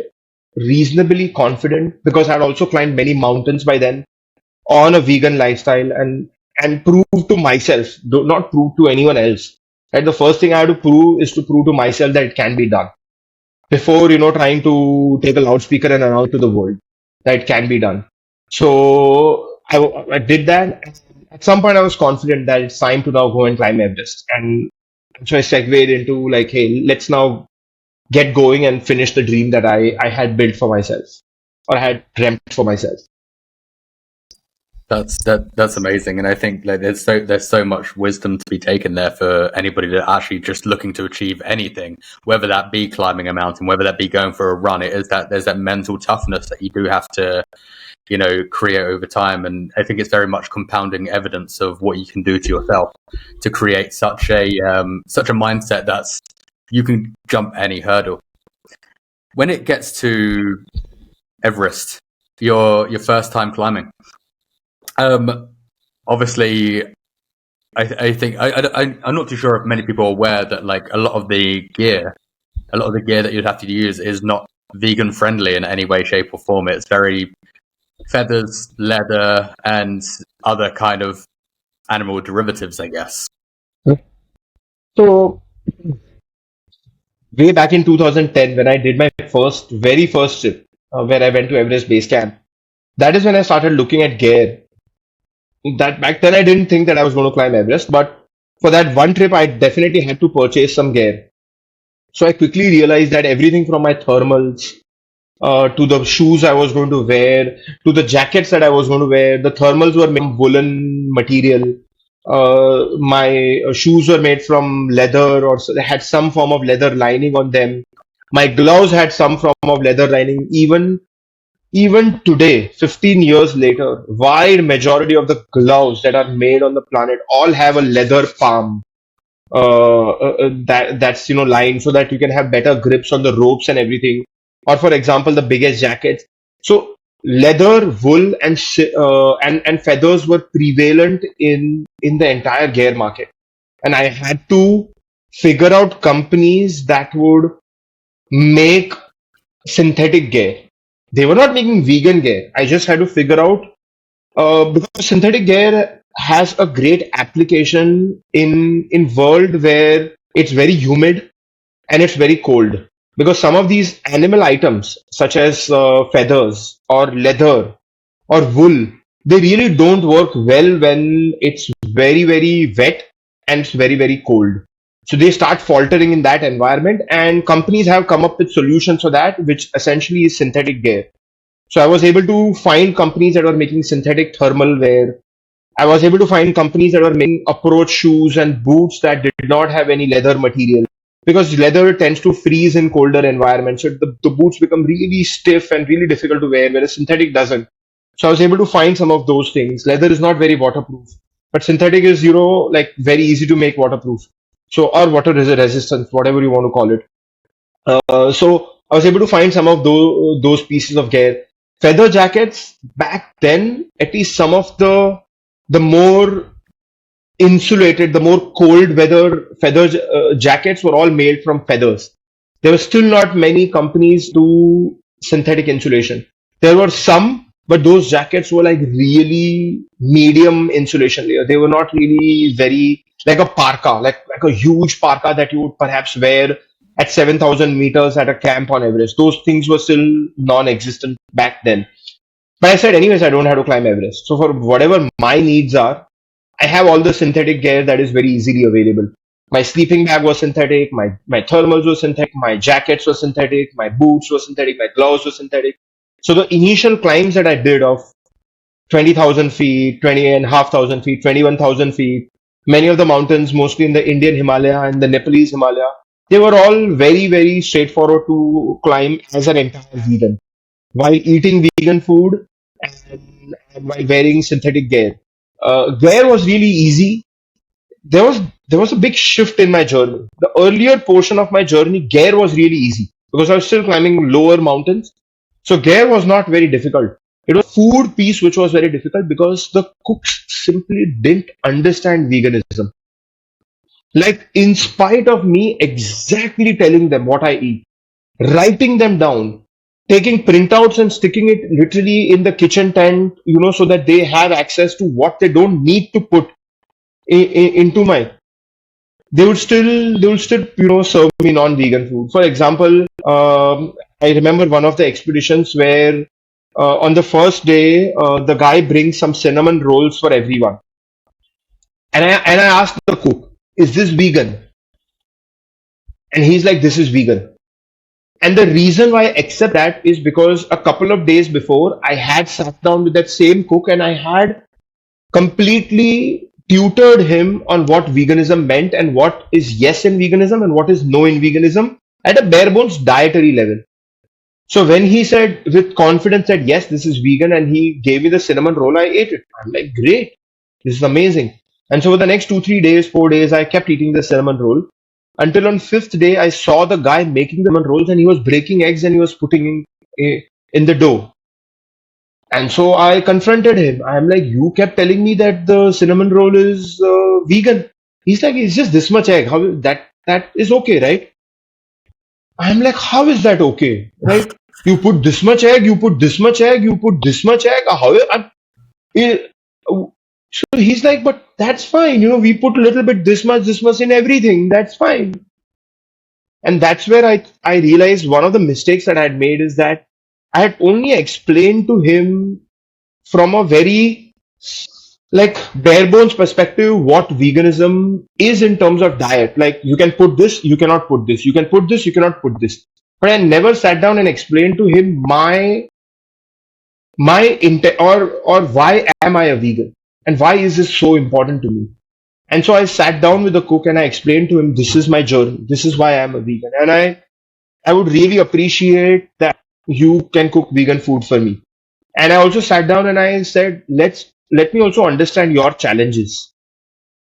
reasonably confident because I'd also climbed many mountains by then on a vegan lifestyle and prove to myself, not prove to anyone else. Right, the first thing I had to prove is to prove to myself that it can be done before trying to take a loudspeaker and announce to the world that it can be done. So I did that. At some point, I was confident that it's time to now go and climb Everest, and so I segued into like, hey, let's now get going and finish the dream that I had built for myself or I had dreamt for myself. That's amazing, and I think like there's so much wisdom to be taken there for anybody that actually just looking to achieve anything, whether that be climbing a mountain, whether that be going for a run. It is that there's that mental toughness that you do have to create over time, and I think it's very much compounding evidence of what you can do to yourself to create such a mindset that's you can jump any hurdle. When it gets to Everest, your first time climbing. Obviously, I think I'm not too sure if many people are aware that like a lot of the gear that you'd have to use is not vegan friendly in any way, shape, or form. It's very feathers, leather, and other kind of animal derivatives, I guess. So way back in 2010, when I did my very first trip, where I went to Everest Base Camp, that is when I started looking at gear. That back then I didn't think that I was going to climb Everest, but for that one trip, I definitely had to purchase some gear. So I quickly realized that everything from my thermals to the shoes I was going to wear to the jackets that I was going to wear, the thermals were made from woolen material. My shoes were made from leather, or so they had some form of leather lining on them. My gloves had some form of leather lining. Even today, 15 years later, wide majority of the gloves that are made on the planet all have a leather palm that's lined so that you can have better grips on the ropes and everything. Or for example, the biggest jackets. So leather, wool, and feathers were prevalent in the entire gear market. and I had to figure out companies that would make synthetic gear. They were not making vegan gear. I just had to figure out because synthetic gear has a great application in world where it's very humid and it's very cold. Because some of these animal items, such as feathers or leather or wool, they really don't work well when it's very, very wet and it's very, very cold. So they start faltering in that environment, and companies have come up with solutions for that, which essentially is synthetic gear. So I was able to find companies that were making synthetic thermal wear. I was able to find companies that were making approach shoes and boots that did not have any leather material because leather tends to freeze in colder environments. So the boots become really stiff and really difficult to wear, whereas synthetic doesn't. So I was able to find some of those things. Leather is not very waterproof, but synthetic is, like very easy to make waterproof. So, or water resistance, whatever you want to call it. So I was able to find some of those pieces of gear. Feather jackets back then, at least some of the more insulated, the more cold weather feather jackets were all made from feathers. There were still not many companies do synthetic insulation. There were some, but those jackets were like really medium insulation layer. They were not really very like a parka, like a huge parka that you would perhaps wear at 7,000 meters at a camp on Everest. Those things were still non-existent back then. But I said, anyways, I don't have to climb Everest. So for whatever my needs are, I have all the synthetic gear that is very easily available. My sleeping bag was synthetic, my thermals were synthetic, my jackets were synthetic, my boots were synthetic, my gloves were synthetic. So the initial climbs that I did of 20,000 feet, 20,500 feet, 21,000 feet, many of the mountains, mostly in the Indian Himalaya and the Nepalese Himalaya, they were all very, very straightforward to climb as an entire vegan while eating vegan food and while wearing synthetic gear. Gear was really easy. There was a big shift in my journey. The earlier portion of my journey, gear was really easy because I was still climbing lower mountains. So gear was not very difficult. It was food piece which was very difficult because the cooks simply didn't understand veganism. Like in spite of me exactly telling them what I eat, writing them down, taking printouts and sticking it literally in the kitchen tent, so that they have access to what they don't need to put into my. They would still serve me non-vegan food. For example, I remember one of the expeditions where on the first day the guy brings some cinnamon rolls for everyone, and I asked the cook, "Is this vegan?" And he's like, "This is vegan." And the reason why I accept that is because a couple of days before, I had sat down with that same cook and I had completely tutored him on what veganism meant and what is yes in veganism and what is no in veganism at a bare bones dietary level. So when he said with confidence that yes, this is vegan and he gave me the cinnamon roll, I ate it. I'm like, great, this is amazing. And so for the next 2, 3 days, 4 days, I kept eating the cinnamon roll until on fifth day I saw the guy making the cinnamon rolls and he was breaking eggs and he was putting in the dough. And so I confronted him. I'm like, you kept telling me that the cinnamon roll is vegan. He's like, it's just this much egg. How that is okay, right? I'm like, how is that okay, right? You put this much egg, you put this much egg, you put this much egg. Eh, so he's like, but that's fine. We put a little bit this much in everything. That's fine. And that's where I realized one of the mistakes that I had made is that I had only explained to him from a very like bare bones perspective what veganism is in terms of diet. Like you can put this, you cannot put this, you can put this, you cannot put this. But I never sat down and explained to him my intent or why am I a vegan and why is this so important to me. And so I sat down with the cook and I explained to him, this is my journey, this is why I'm a vegan, and I would really appreciate that you can cook vegan food for me. And I also sat down and I said, let me also understand your challenges.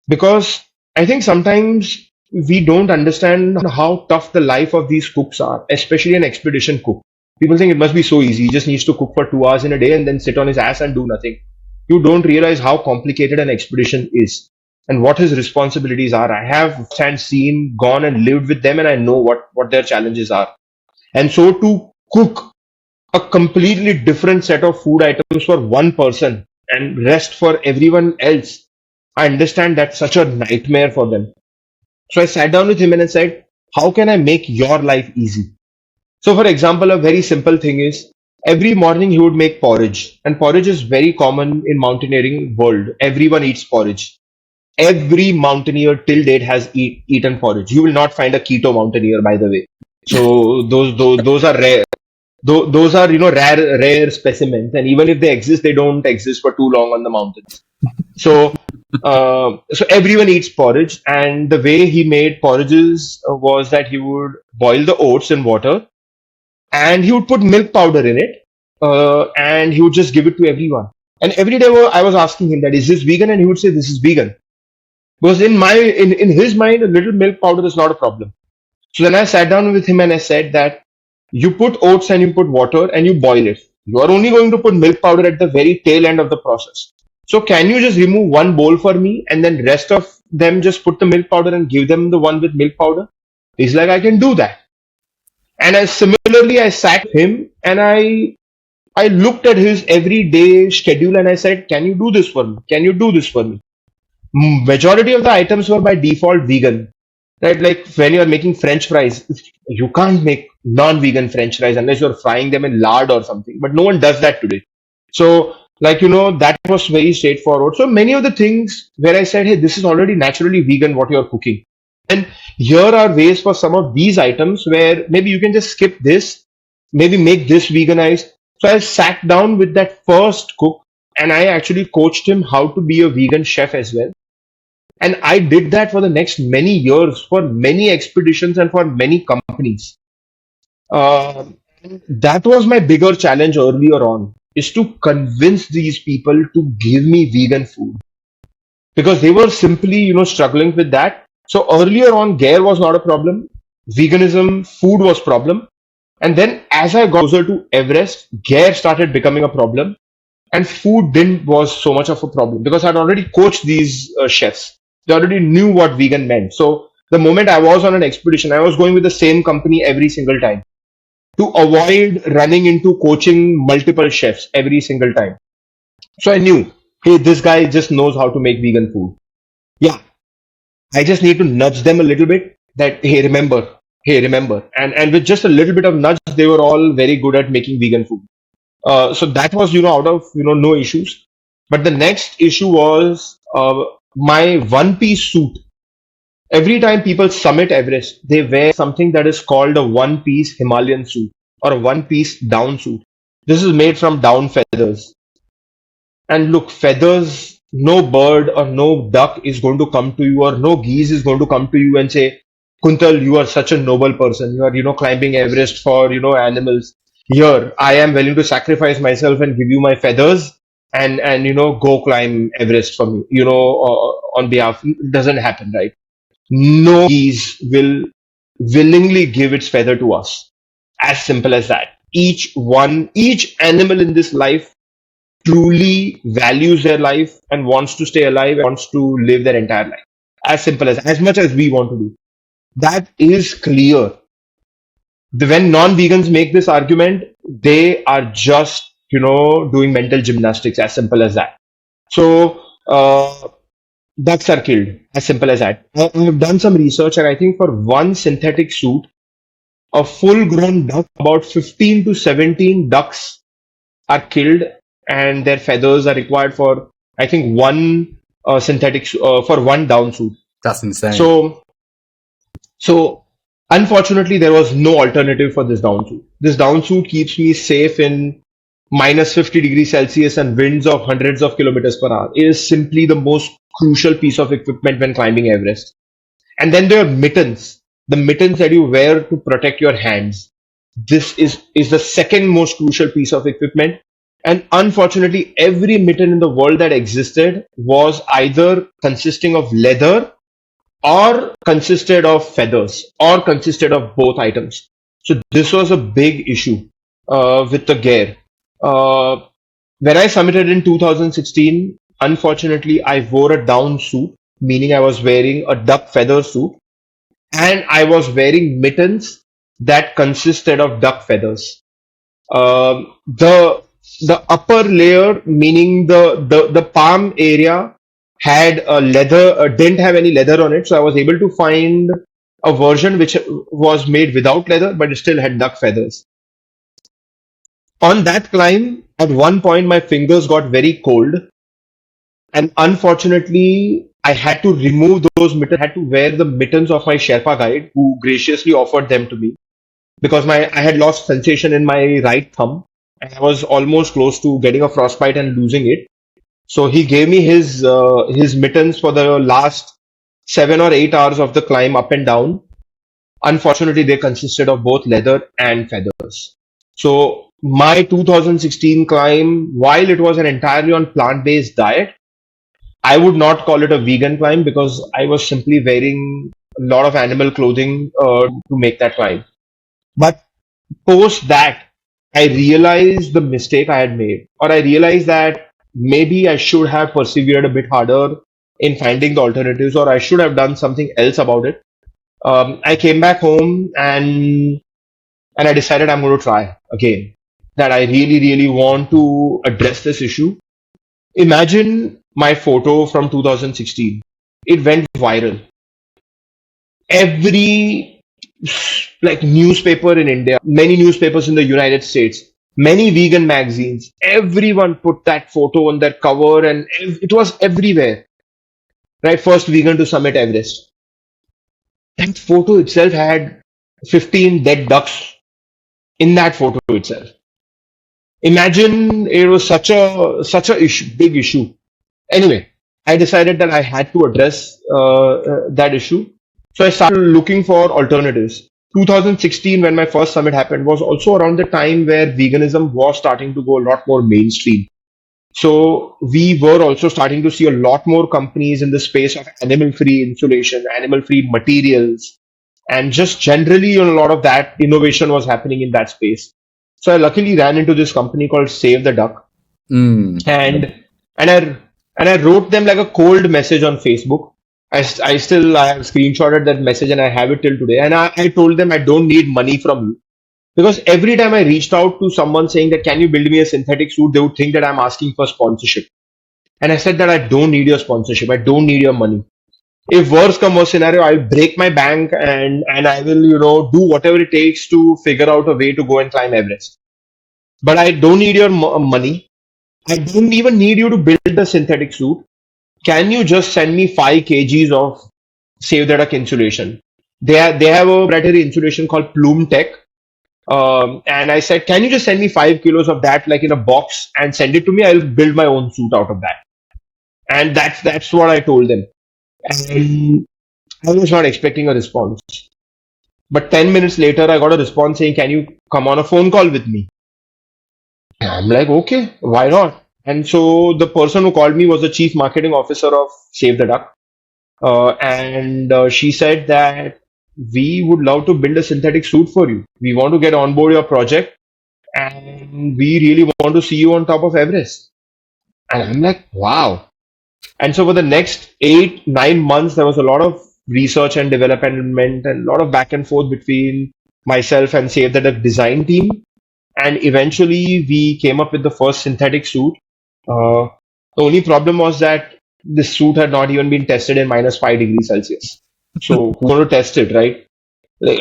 Because I think sometimes we don't understand how tough the life of these cooks are, especially an expedition cook. People think it must be so easy. He just needs to cook for 2 hours in a day and then sit on his ass and do nothing. You don't realize how complicated an expedition is. and what his responsibilities are. I have firsthand seen, gone and lived with them, and I know what their challenges are. And so to cook a completely different set of food items for one person and rest for everyone else, I understand that's such a nightmare for them. So I sat down with him and I said, how can I make your life easy? So, for example, a very simple thing is every morning he would make porridge, and porridge is very common in mountaineering world. Everyone eats porridge. Every mountaineer till date has eaten porridge. You will not find a keto mountaineer, by the way. So those are rare. Those are rare specimens, and even if they exist, they don't exist for too long on the mountains. So so everyone eats porridge, and the way he made porridges was that he would boil the oats in water and he would put milk powder in it, and he would just give it to everyone. And every day I was asking him that is this vegan, and he would say this is vegan because in his mind a little milk powder is not a problem. So then I sat down with him and I said that you put oats and you put water and you boil it. You are only going to put milk powder at the very tail end of the process. So can you just remove one bowl for me and then rest of them just put the milk powder and give them the one with milk powder? He's like, I can do that. And similarly, I sat with him and I looked at his everyday schedule and I said, can you do this for me? Can you do this for me? Majority of the items were by default vegan. Right? Like when you're making French fries, you can't make non-vegan French fries unless you're frying them in lard or something. But no one does that today. So, that was very straightforward. So many of the things where I said, hey, this is already naturally vegan what you're cooking. And here are ways for some of these items where maybe you can just skip this, maybe make this veganized. So I sat down with that first cook and I actually coached him how to be a vegan chef as well. And I did that for the next many years for many expeditions and for many companies. That was my bigger challenge earlier on, is to convince these people to give me vegan food because they were simply, struggling with that. So earlier on, Gare was not a problem. Veganism, food was problem. And then as I got closer to Everest, Gare started becoming a problem and food didn't was so much of a problem because I'd already coached these chefs. They already knew what vegan meant. So the moment I was on an expedition, I was going with the same company every single time to avoid running into coaching multiple chefs every single time. So I knew, hey, this guy just knows how to make vegan food. Yeah, I just need to nudge them a little bit that, hey, remember. And with just a little bit of nudge, they were all very good at making vegan food. So that was, out of, no issues. But the next issue was my one piece suit. Every time people summit Everest, they wear something that is called a one piece Himalayan suit or a one piece down suit. This is made from down feathers. And look, feathers, no bird or no duck is going to come to you or no geese is going to come to you and say, Kuntal, you are such a noble person. You are, climbing Everest for, animals. Here, I am willing to sacrifice myself and give you my feathers and go climb Everest for me, on behalf. It doesn't happen, right? No geese will willingly give its feather to us. As simple as that. Each animal in this life truly values their life and wants to stay alive and wants to live their entire life. As simple as much as we want to do. That is clear. When non-vegans make this argument, they are just, doing mental gymnastics, as simple as that. So, ducks are killed, as simple as that. I've done some research and I think for one synthetic suit, a full grown duck, about 15 to 17 ducks are killed and their feathers are required for, I think, one for one down suit. That's insane. So unfortunately, there was no alternative for this down suit. This down suit keeps me safe in minus 50 degrees Celsius and winds of hundreds of kilometers per hour. It is simply the most crucial piece of equipment when climbing Everest. And then there are mittens, the mittens that you wear to protect your hands. This is the second most crucial piece of equipment. And unfortunately, every mitten in the world that existed was either consisting of leather or consisted of feathers or consisted of both items. So this was a big issue with the gear. When I submitted in 2016, unfortunately, I wore a down suit meaning I was wearing a duck feather suit and I was wearing mittens that consisted of duck feathers. The upper layer, meaning the palm area, had a leather, didn't have any leather on it, so I was able to find a version which was made without leather, but it still had duck feathers. On that climb, at one point, my fingers got very cold, and unfortunately, I had to remove those mittens. I had to wear the mittens of my Sherpa guide, who graciously offered them to me because my I had lost sensation in my right thumb, and I was almost close to getting a frostbite and losing it. So he gave me his mittens for the last 7 or 8 hours of the climb up and down. Unfortunately, they consisted of both leather and feathers. So my 2016 climb, while it was an entirely on plant-based diet, I would not call it a vegan climb because I was simply wearing a lot of animal clothing to make that climb. But post that, I realized the mistake I had made, or I realized that maybe I should have persevered a bit harder in finding the alternatives, or I should have done something else about it. I came back home and I decided I'm going to try again. That I really, really want to address this issue. Imagine my photo from 2016. It went viral. Every newspaper in India, many newspapers in the United States, many vegan magazines, everyone put that photo on their cover and it was everywhere. Right? First vegan to summit Everest. That photo itself had 15 dead ducks in that photo itself. Imagine it was such a big issue. Anyway, I decided that I had to address that issue. So I started looking for alternatives. 2016, when my first summit happened, was also around the time where veganism was starting to go a lot more mainstream. So we were also starting to see a lot more companies in the space of animal-free insulation, animal-free materials, and just generally a lot of that innovation was happening in that space. So I luckily ran into this company called Save the Duck, Mm. and and I and I wrote them like a cold message on Facebook. I have screenshotted that message and I have it till today. And I told them I don't need money from you because every time I reached out to someone saying that can you build me a synthetic suit, they would think that I'm asking for sponsorship. And I said that I don't need your sponsorship. I don't need your money. If worse come worse scenario, I'll break my bank and I will do whatever it takes to figure out a way to go and climb Everest. But I don't need your money. I don't even need you to build a synthetic suit. Can you just send me 5 kgs of Save the Duck insulation? They have a proprietary insulation called Plume Tech. And I said, can you just send me 5 kilos of that like in a box and send it to me? I'll build my own suit out of that. And that's what I told them. And I was not expecting a response. But 10 minutes later, I got a response saying, can you come on a phone call with me? And I'm like, okay, why not? And so the person who called me was the chief marketing officer of Save the Duck. And she said that we would love to build a synthetic suit for you. We want to get on board your project and we really want to see you on top of Everest. And I'm like, wow. And so for the next 8, 9 months, there was a lot of research and development and a lot of back and forth between myself and Save the Duck design team. And eventually we came up with the first synthetic suit. The only problem was that this suit had not even been tested in minus 5 degrees Celsius. So who want to test it, right? Like,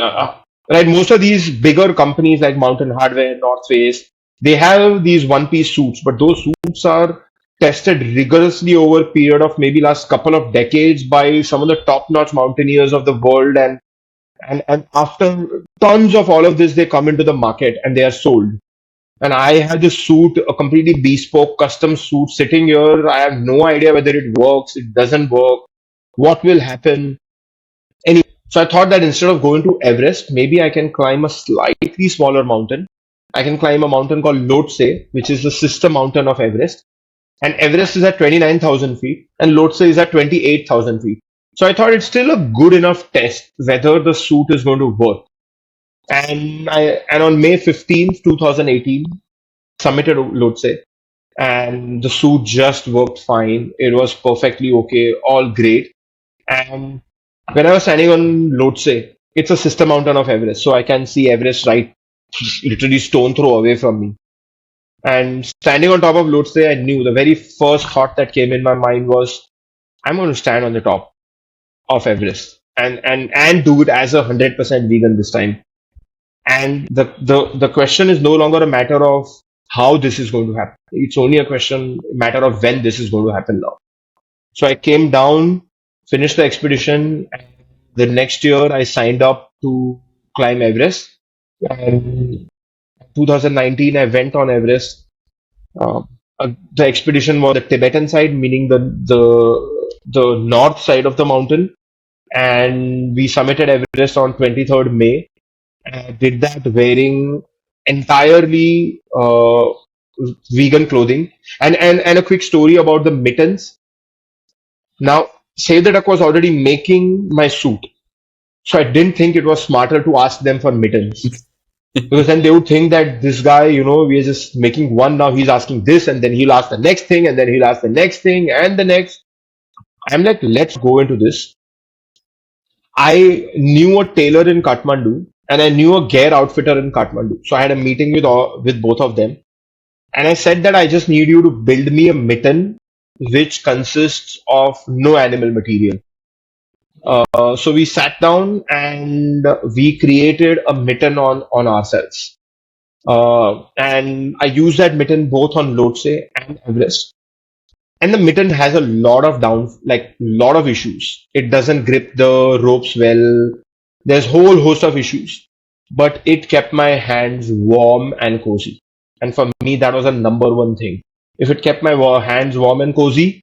right, most of these bigger companies like Mountain Hardware, North Face, they have these one-piece suits, but those suits are tested rigorously over a period of maybe last couple of decades by some of the top-notch mountaineers of the world, and after tons of all of this, they come into the market and they are sold. And I have this suit, a completely bespoke custom suit sitting here. I have no idea whether it works, it doesn't work, what will happen. Anyway, so I thought that instead of going to Everest, maybe I can climb a slightly smaller mountain. I can climb a mountain called Lhotse, which is the sister mountain of Everest. And Everest is at 29,000 feet, and Lhotse is at 28,000 feet. So I thought it's still a good enough test whether the suit is going to work. And on May 15th, 2018, submitted Lhotse, and the suit just worked fine. It was perfectly okay, all great. And when I was standing on Lhotse, it's a sister mountain of Everest, so I can see Everest right, literally stone throw away from me. And standing on top of Lhotse, I knew the very first thought that came in my mind was, I'm going to stand on the top of Everest and do it as 100% vegan this time. And the question is no longer a matter of how this is going to happen. It's only a matter of when this is going to happen now. So I came down, finished the expedition, and the next year I signed up to climb Everest. And 2019 I went on Everest. Uh, the expedition was the Tibetan side, meaning the north side of the mountain, and we summited Everest on 23rd May. I did that wearing entirely vegan clothing. And a quick story about the mittens. Now, Save the Duck was already making my suit, so I didn't think it was smarter to ask them for mittens. Because then they would think that this guy, we are just making one now, he's asking this, and then he'll ask the next thing, and then he'll ask the next thing, and the next. I'm like, let's go into this. I knew a tailor in Kathmandu, and I knew a gear outfitter in Kathmandu. So I had a meeting with both of them, and I said that I just need you to build me a mitten which consists of no animal material. So we sat down and we created a mitten on ourselves. And I used that mitten both on Lhotse and Everest. And the mitten has a lot of lot of issues. It doesn't grip the ropes well. There's whole host of issues, but it kept my hands warm and cozy. And for me, that was a number one thing. If it kept my hands warm and cozy,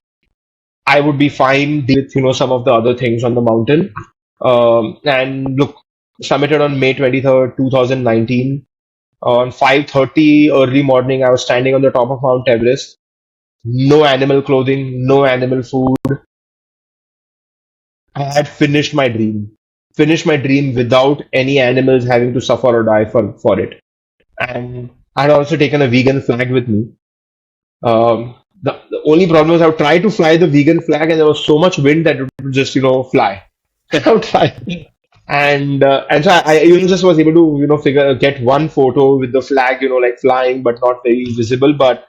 I would be fine with some of the other things on the mountain. And look, summited on May 23rd, 2019. On 5:30 early morning, I was standing on the top of Mount Everest. No animal clothing, no animal food. I had finished my dream. Finished my dream without any animals having to suffer or die for it. And I had also taken a vegan flag with me. The only problem was I would try to fly the vegan flag and there was so much wind that it would just, fly. I would try. And so I even just was able to, get one photo with the flag, like flying, but not very visible. But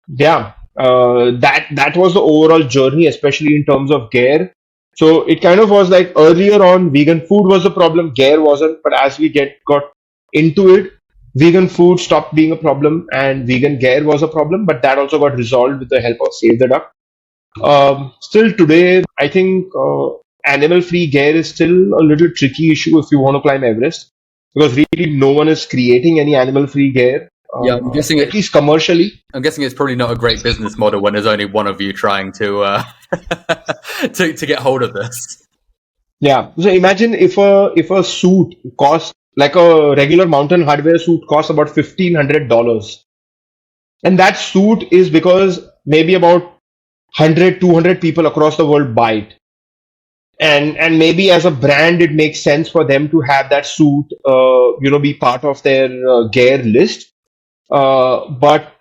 yeah, that was the overall journey, especially in terms of gear. So it kind of was like earlier on, vegan food was the problem, gear wasn't. But as we got into it, vegan food stopped being a problem, and vegan gear was a problem. But that also got resolved with the help of Save the Duck. Still today, I think animal-free gear is still a little tricky issue if you want to climb Everest, because really no one is creating any animal-free gear. Yeah, I'm guessing at least commercially. I'm guessing it's probably not a great business model when there's only one of you trying to to get hold of this. Yeah. So imagine if a suit costs like a regular mountain hardware suit costs about $1,500, and that suit is because maybe about 100, 200 people across the world buy it. And maybe as a brand, it makes sense for them to have that suit, be part of their gear list. But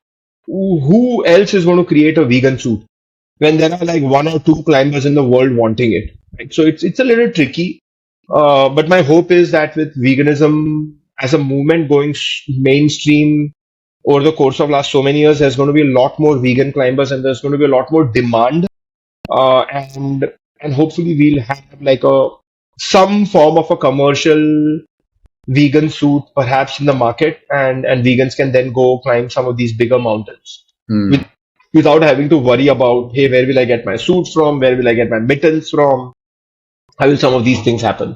who else is going to create a vegan suit when there are like one or two climbers in the world wanting it? Right? So it's a little tricky. But my hope is that with veganism as a movement going mainstream over the course of last so many years, there's going to be a lot more vegan climbers and there's going to be a lot more demand. And hopefully we'll have like some form of a commercial vegan suit perhaps in the market, and vegans can then go climb some of these bigger mountains with, without having to worry about, hey, where will I get my suit from? Where will I get my mittens from? How will some of these things happen?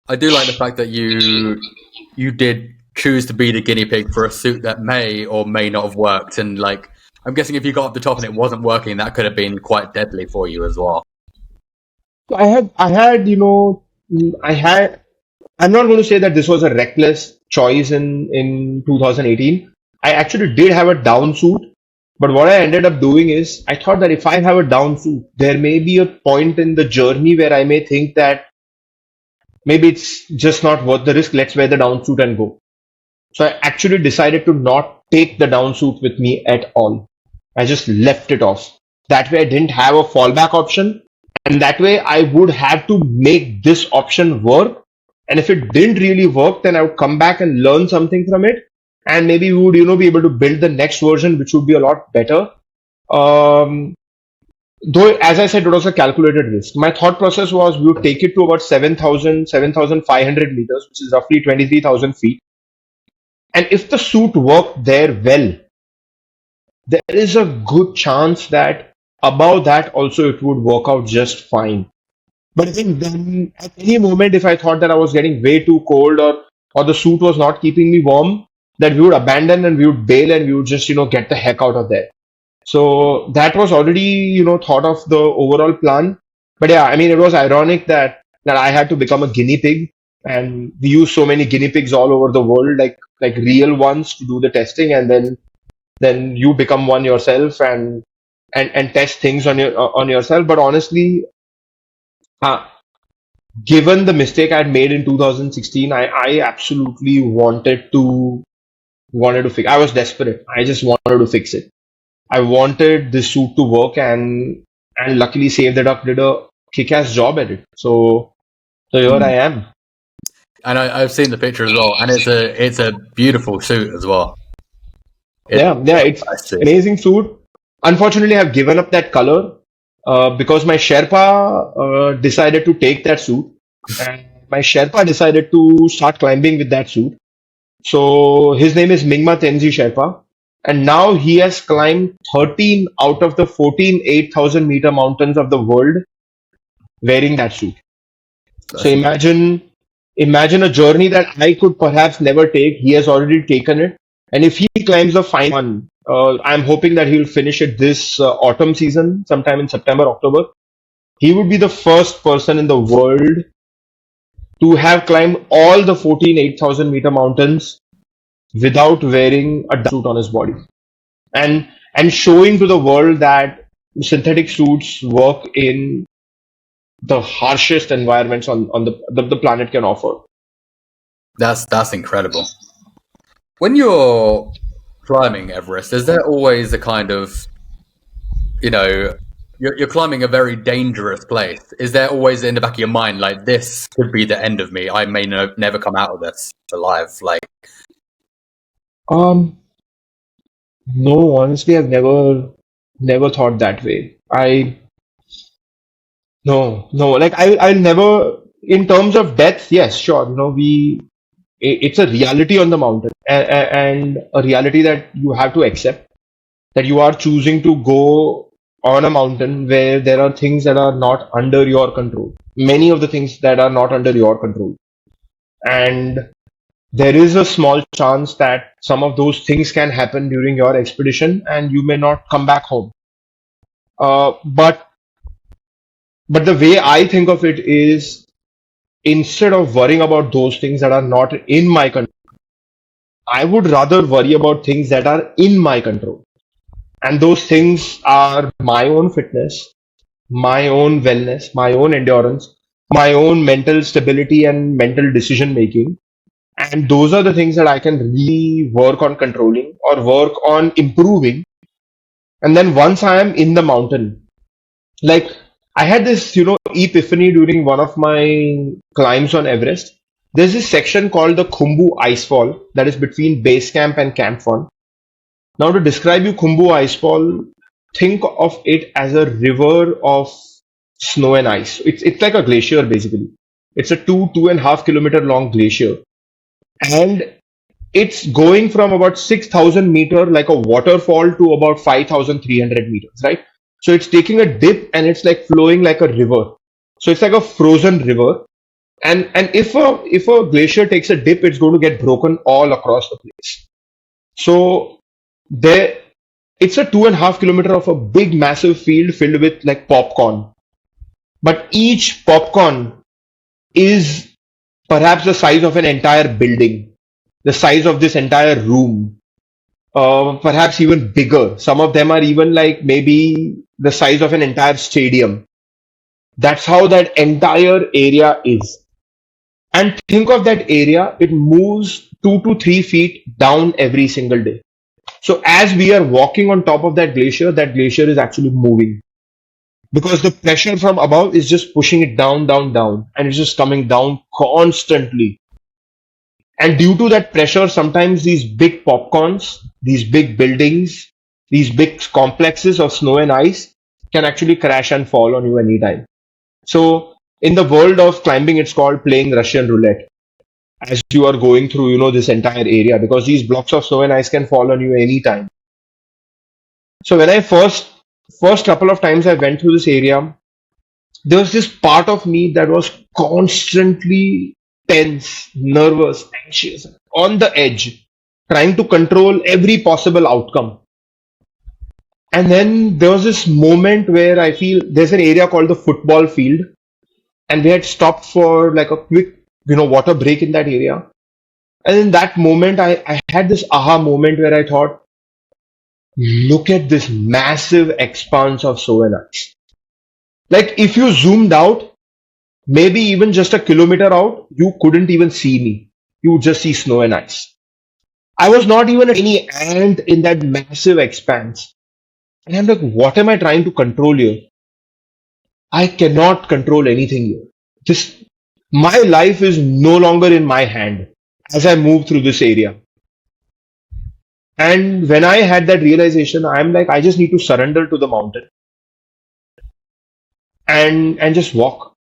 I do like the fact that you did choose to be the guinea pig for a suit that may or may not have worked, and like I'm guessing if you got up the top and it wasn't working, that could have been quite deadly for you as well. So I had. I'm not going to say that this was a reckless choice in 2018. I actually did have a down suit, but what I ended up doing is I thought that if I have a down suit, there may be a point in the journey where I may think that maybe it's just not worth the risk. Let's wear the down suit and go. So I actually decided to not take the down suit with me at all. I just left it off. That way I didn't have a fallback option And that way I would have to make this option work. And if it didn't really work, then I would come back and learn something from it. And maybe we would, be able to build the next version, which would be a lot better. Um, though, as I said, it was a calculated risk. My thought process was we would take it to about 7,000, 7,500 meters, which is roughly 23,000 feet. And if the suit worked there well, there is a good chance that above that also it would work out just fine. But I think then at any moment, if I thought that I was getting way too cold or the suit was not keeping me warm, that we would abandon and we would bail and we would just get the heck out of there. So that was already thought of the overall plan. But yeah, I mean it was ironic that I had to become a guinea pig, and we use so many guinea pigs all over the world, like real ones to do the testing, and then you become one yourself and test things on yourself. But honestly, uh, given the mistake I'd made in 2016, I absolutely wanted to fix. I was desperate. I just wanted to fix it. I wanted this suit to work, and luckily, Save the Duck did a kick-ass job at it. So here I am. And I've seen the picture as well, and it's a beautiful suit as well. Yeah, it's Fantastic. amazing suit. Unfortunately, I've given up that color because my Sherpa decided to take that suit, and my Sherpa decided to start climbing with that suit. So his name is Mingma Tenzi Sherpa, and now he has climbed 13 out of the 14 8,000-meter mountains of the world wearing that suit. So That's imagine a journey that I could perhaps never take. He has already taken it, and if he climbs a fine one, I'm hoping that he'll finish it this autumn season, sometime in September, October. He would be the first person in the world to have climbed all the 14 8,000-meter mountains without wearing a suit on his body, and showing to the world that synthetic suits work in the harshest environments on the planet can offer. that's incredible. When you're climbing Everest, is there always a kind of, you're climbing a very dangerous place? Is there always in the back of your mind like this could be the end of me? I may never come out of this alive. Like, Um, no, honestly, I've never thought that way. No, like I'll never, in terms of death, yes, sure, it's a reality on the mountain, and a reality that you have to accept, that you are choosing to go on a mountain where there are things that are not under your control. Many of the things that are not under your control. And there is a small chance that some of those things can happen during your expedition and you may not come back home. But the way I think of it is, instead of worrying about those things that are not in my control, I would rather worry about things that are in my control. And those things are my own fitness, my own wellness, my own endurance, my own mental stability and mental decision making. And those are the things that I can really work on controlling or work on improving. And then once I am in the mountain, like I had this, epiphany during one of my climbs on Everest. There's this section called the Khumbu Icefall that is between base camp and Camp 1. Now, to describe you Khumbu Icefall, think of it as a river of snow and ice. It's like a glacier basically. It's a 2.5 kilometer long glacier, and it's going from about 6,000 meter like a waterfall to about 5,300 meters, right? So it's taking a dip and it's like flowing like a river. So it's like a frozen river. And if a glacier takes a dip, it's going to get broken all across the place. So there, it's a 2.5 kilometer of a big massive field filled with like popcorn. But each popcorn is perhaps the size of an entire building, the size of this entire room, perhaps even bigger. Some of them are even like maybe the size of an entire stadium. That's how that entire area is. And think of that area, it moves 2 to 3 feet down every single day. So as we are walking on top of that glacier is actually moving. because the pressure from above is just pushing it down, down, down, and it's just coming down constantly. And due to that pressure, sometimes these big popcorns, these big buildings, these big complexes of snow and ice can actually crash and fall on you anytime. So in the world of climbing, it's called playing Russian roulette as you are going through, this entire area, because these blocks of snow and ice can fall on you anytime. So when I first couple of times I went through this area, there was this part of me that was constantly tense, nervous, anxious, on the edge, trying to control every possible outcome. And then there was this moment where I feel there's an area called the football field, and we had stopped for like a quick, water break in that area. And in that moment, I had this aha moment where I thought, look at this massive expanse of snow and ice. Like if you zoomed out, maybe even just a kilometer out, you couldn't even see me. You would just see snow and ice. I was not even a tiny ant in that massive expanse. And I'm like, what am I trying to control here? I cannot control anything here. This, my life is no longer in my hand as I move through this area. And when I had that realization, I'm like, I just need to surrender to the mountain and just walk.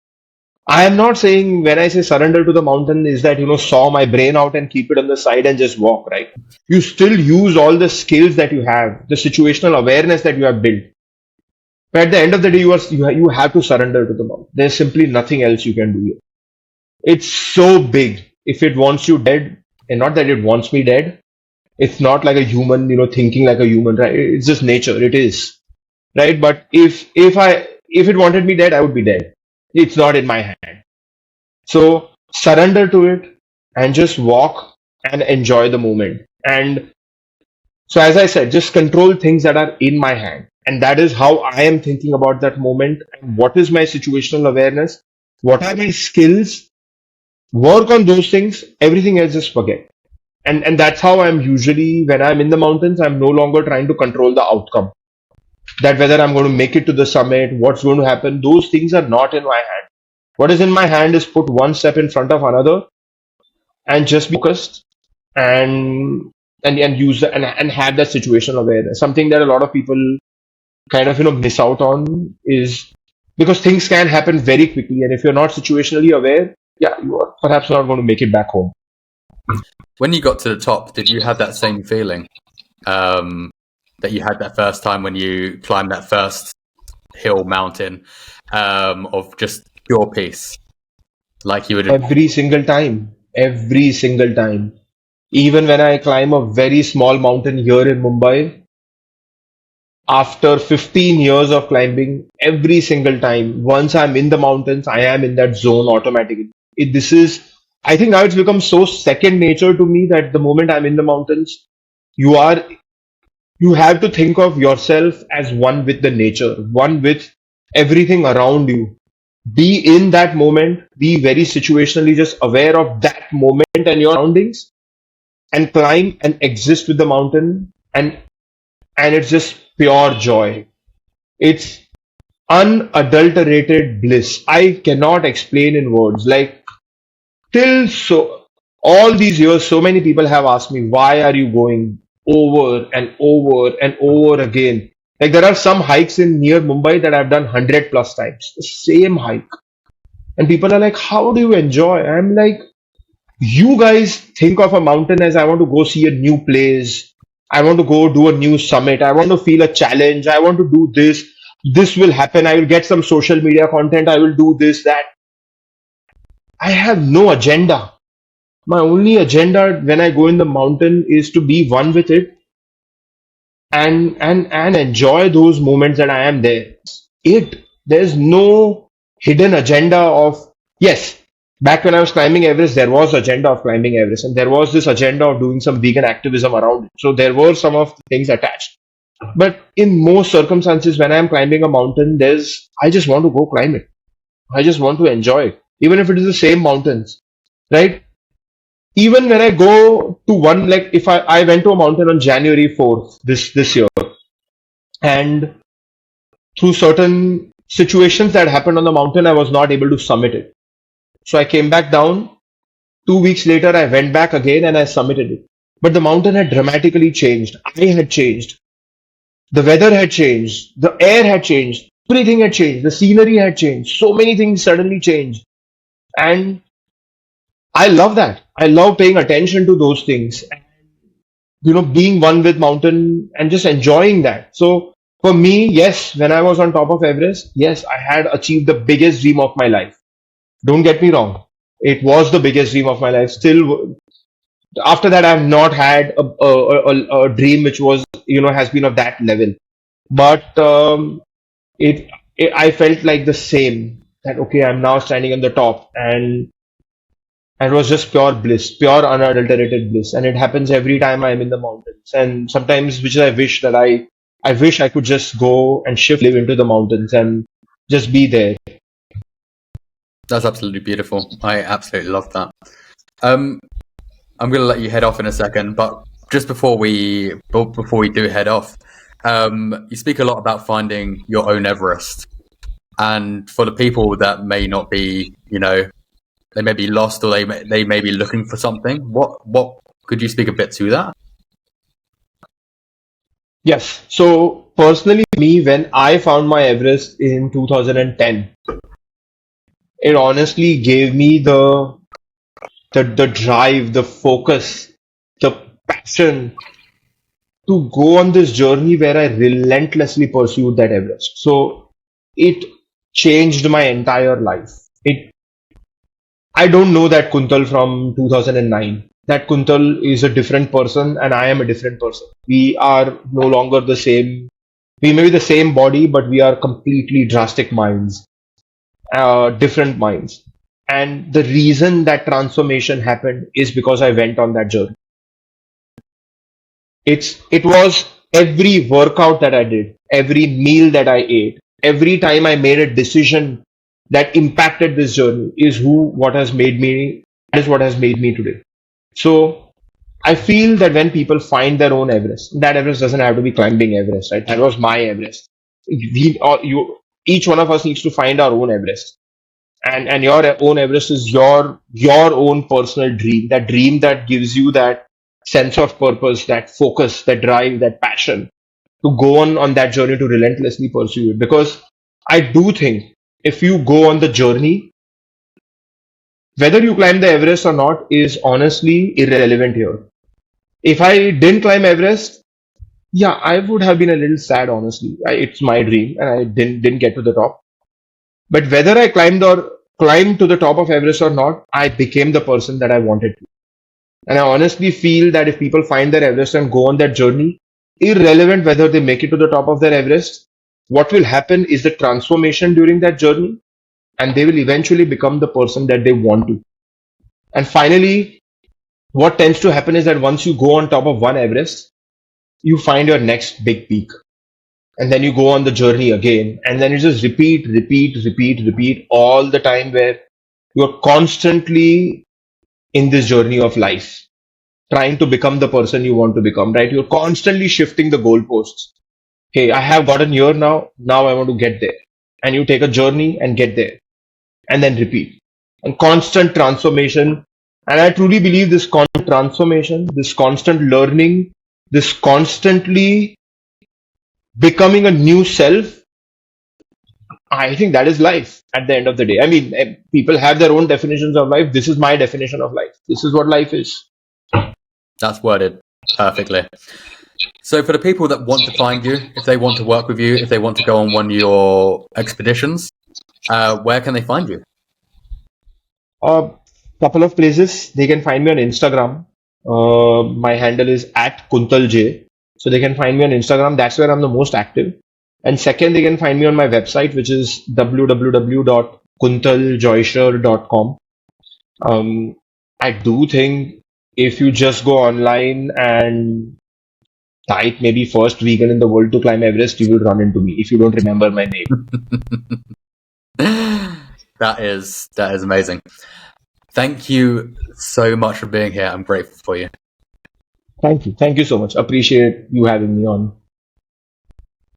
I am not saying when I say surrender to the mountain is that, saw my brain out and keep it on the side and just walk, right? You still use all the skills that you have, the situational awareness that you have built. But at the end of the day, you have to surrender to the mountain. There's simply nothing else you can do here. It's so big. If it wants you dead, and not that it wants me dead, it's not like a human, thinking like a human, right? It's just nature. It is, right? But if it wanted me dead, I would be dead. It's not in my hand. So surrender to it and just walk and enjoy the moment. And so, as I said, just control things that are in my hand. And that is how I am thinking about that moment. And what is my situational awareness? What are my skills? Work on those things. Everything else just forget. And that's how I'm usually, when I'm in the mountains, I'm no longer trying to control the outcome. That whether I'm going to make it to the summit, what's going to happen, those things are not in my hand. What is in my hand is put one step in front of another and just be focused and use and have that situational awareness. Something that a lot of people kind of miss out on is because things can happen very quickly, and if you're not situationally aware, yeah, you are perhaps not going to make it back home. When you got to the top, did you have that same feeling that you had that first time when you climbed that first hill mountain of just pure peace? Like you would Every single time, even when I climb a very small mountain here in Mumbai, after 15 years of climbing, every single time, once I'm in the mountains, I am in that zone automatically. I think now it's become so second nature to me that the moment I'm in the mountains, you are, you have to think of yourself as one with the nature, one with everything around you. Be in that moment, be very situationally just aware of that moment and your surroundings, and climb and exist with the mountain, and it's just pure joy. It's unadulterated bliss. I cannot explain in words. Like till so all these years, so many people have asked me, why are you going over and over and over again? Like there are some hikes in near Mumbai that I've done 100 plus times, the same hike. And people are like, how do you enjoy? I'm like, you guys think of a mountain as I want to go see a new place. I want to go do a new summit. I want to feel a challenge. I want to do this. This will happen. I will get some social media content. I will do this, that. I have no agenda. My only agenda when I go in the mountain is to be one with it and enjoy those moments that I am there. There's no hidden agenda of, yes, back when I was climbing Everest, there was agenda of climbing Everest, and there was this agenda of doing some vegan activism around it. So there were some of the things attached. But in most circumstances, when I'm climbing a mountain, I just want to go climb it. I just want to enjoy it, even if it is the same mountains, right? Even when I go to one, like if I went to a mountain on January 4th this year, and through certain situations that happened on the mountain, I was not able to summit it. So I came back down. 2 weeks later, I went back again and I summited it. But the mountain had dramatically changed. I had changed. The weather had changed. The air had changed. Everything had changed. The scenery had changed. So many things suddenly changed. And I love that. I love paying attention to those things. Being one with mountain and just enjoying that. So for me, yes, when I was on top of Everest, yes, I had achieved the biggest dream of my life. Don't get me wrong. It was the biggest dream of my life. Still, after that, I've not had a dream which was, has been of that level. But I felt like the same that, okay, I'm now standing on the top, and it was just pure bliss, pure unadulterated bliss. And it happens every time I'm in the mountains. And sometimes, which I wish that I wish I could just go and shift live into the mountains and just be there. That's absolutely beautiful. I absolutely love that. I'm going to let you head off in a second, but just before we do head off, you speak a lot about finding your own Everest. And for the people that may not be, they may be lost, or they may be looking for something. What could you speak a bit to that? Yes. So personally, me, when I found my Everest in 2010, it honestly gave me the drive, the focus, the passion to go on this journey where I relentlessly pursued that Everest. So it changed my entire life. I don't know that Kuntal from 2009. That Kuntal is a different person and I am a different person. We are no longer the same. We may be the same body, but we are completely drastic minds, different minds. And the reason that transformation happened is because I went on that journey. It was every workout that I did, every meal that I ate, every time I made a decision that impacted this journey is what has made me, that is what has made me today. So I feel that when people find their own Everest, that Everest doesn't have to be climbing Everest, right? That was my Everest. Each one of us needs to find our own Everest, and your own Everest is your own personal dream. That dream that gives you that sense of purpose, that focus, that drive, that passion to go on that journey to relentlessly pursue it. Because I do think if you go on the journey, whether you climb the Everest or not is honestly irrelevant here. If I didn't climb Everest, yeah, I would have been a little sad, honestly. It's my dream, and I didn't get to the top. But whether I climbed to the top of Everest or not, I became the person that I wanted to. And I honestly feel that if people find their Everest and go on that journey, irrelevant whether they make it to the top of their Everest, what will happen is the transformation during that journey, and they will eventually become the person that they want to. And finally, what tends to happen is that once you go on top of one Everest, you find your next big peak. And then you go on the journey again. And then you just repeat all the time, where you're constantly in this journey of life, trying to become the person you want to become, right? You're constantly shifting the goalposts. Hey, I have gotten here now. Now I want to get there. And you take a journey and get there and then repeat. And constant transformation. And I truly believe this constant transformation, this constant learning, this constantly becoming a new self, I think that is life at the end of the day. I mean, people have their own definitions of life. This is my definition of life. This is what life is. That's worded perfectly. So for the people that want to find you, if they want to work with you, if they want to go on one of your expeditions, where can they find you? A couple of places. They can find me on Instagram. My handle is at Kuntal J. So they can find me on Instagram. That's where I'm the most active. And second, they can find me on my website, which is www.kuntaljoisher.com. I do think if you just go online and type maybe first vegan in the world to climb Everest, you will run into me if you don't remember my name. That is amazing. Thank you so much for being here. I'm grateful for you. Thank you. Thank you so much. Appreciate you having me on.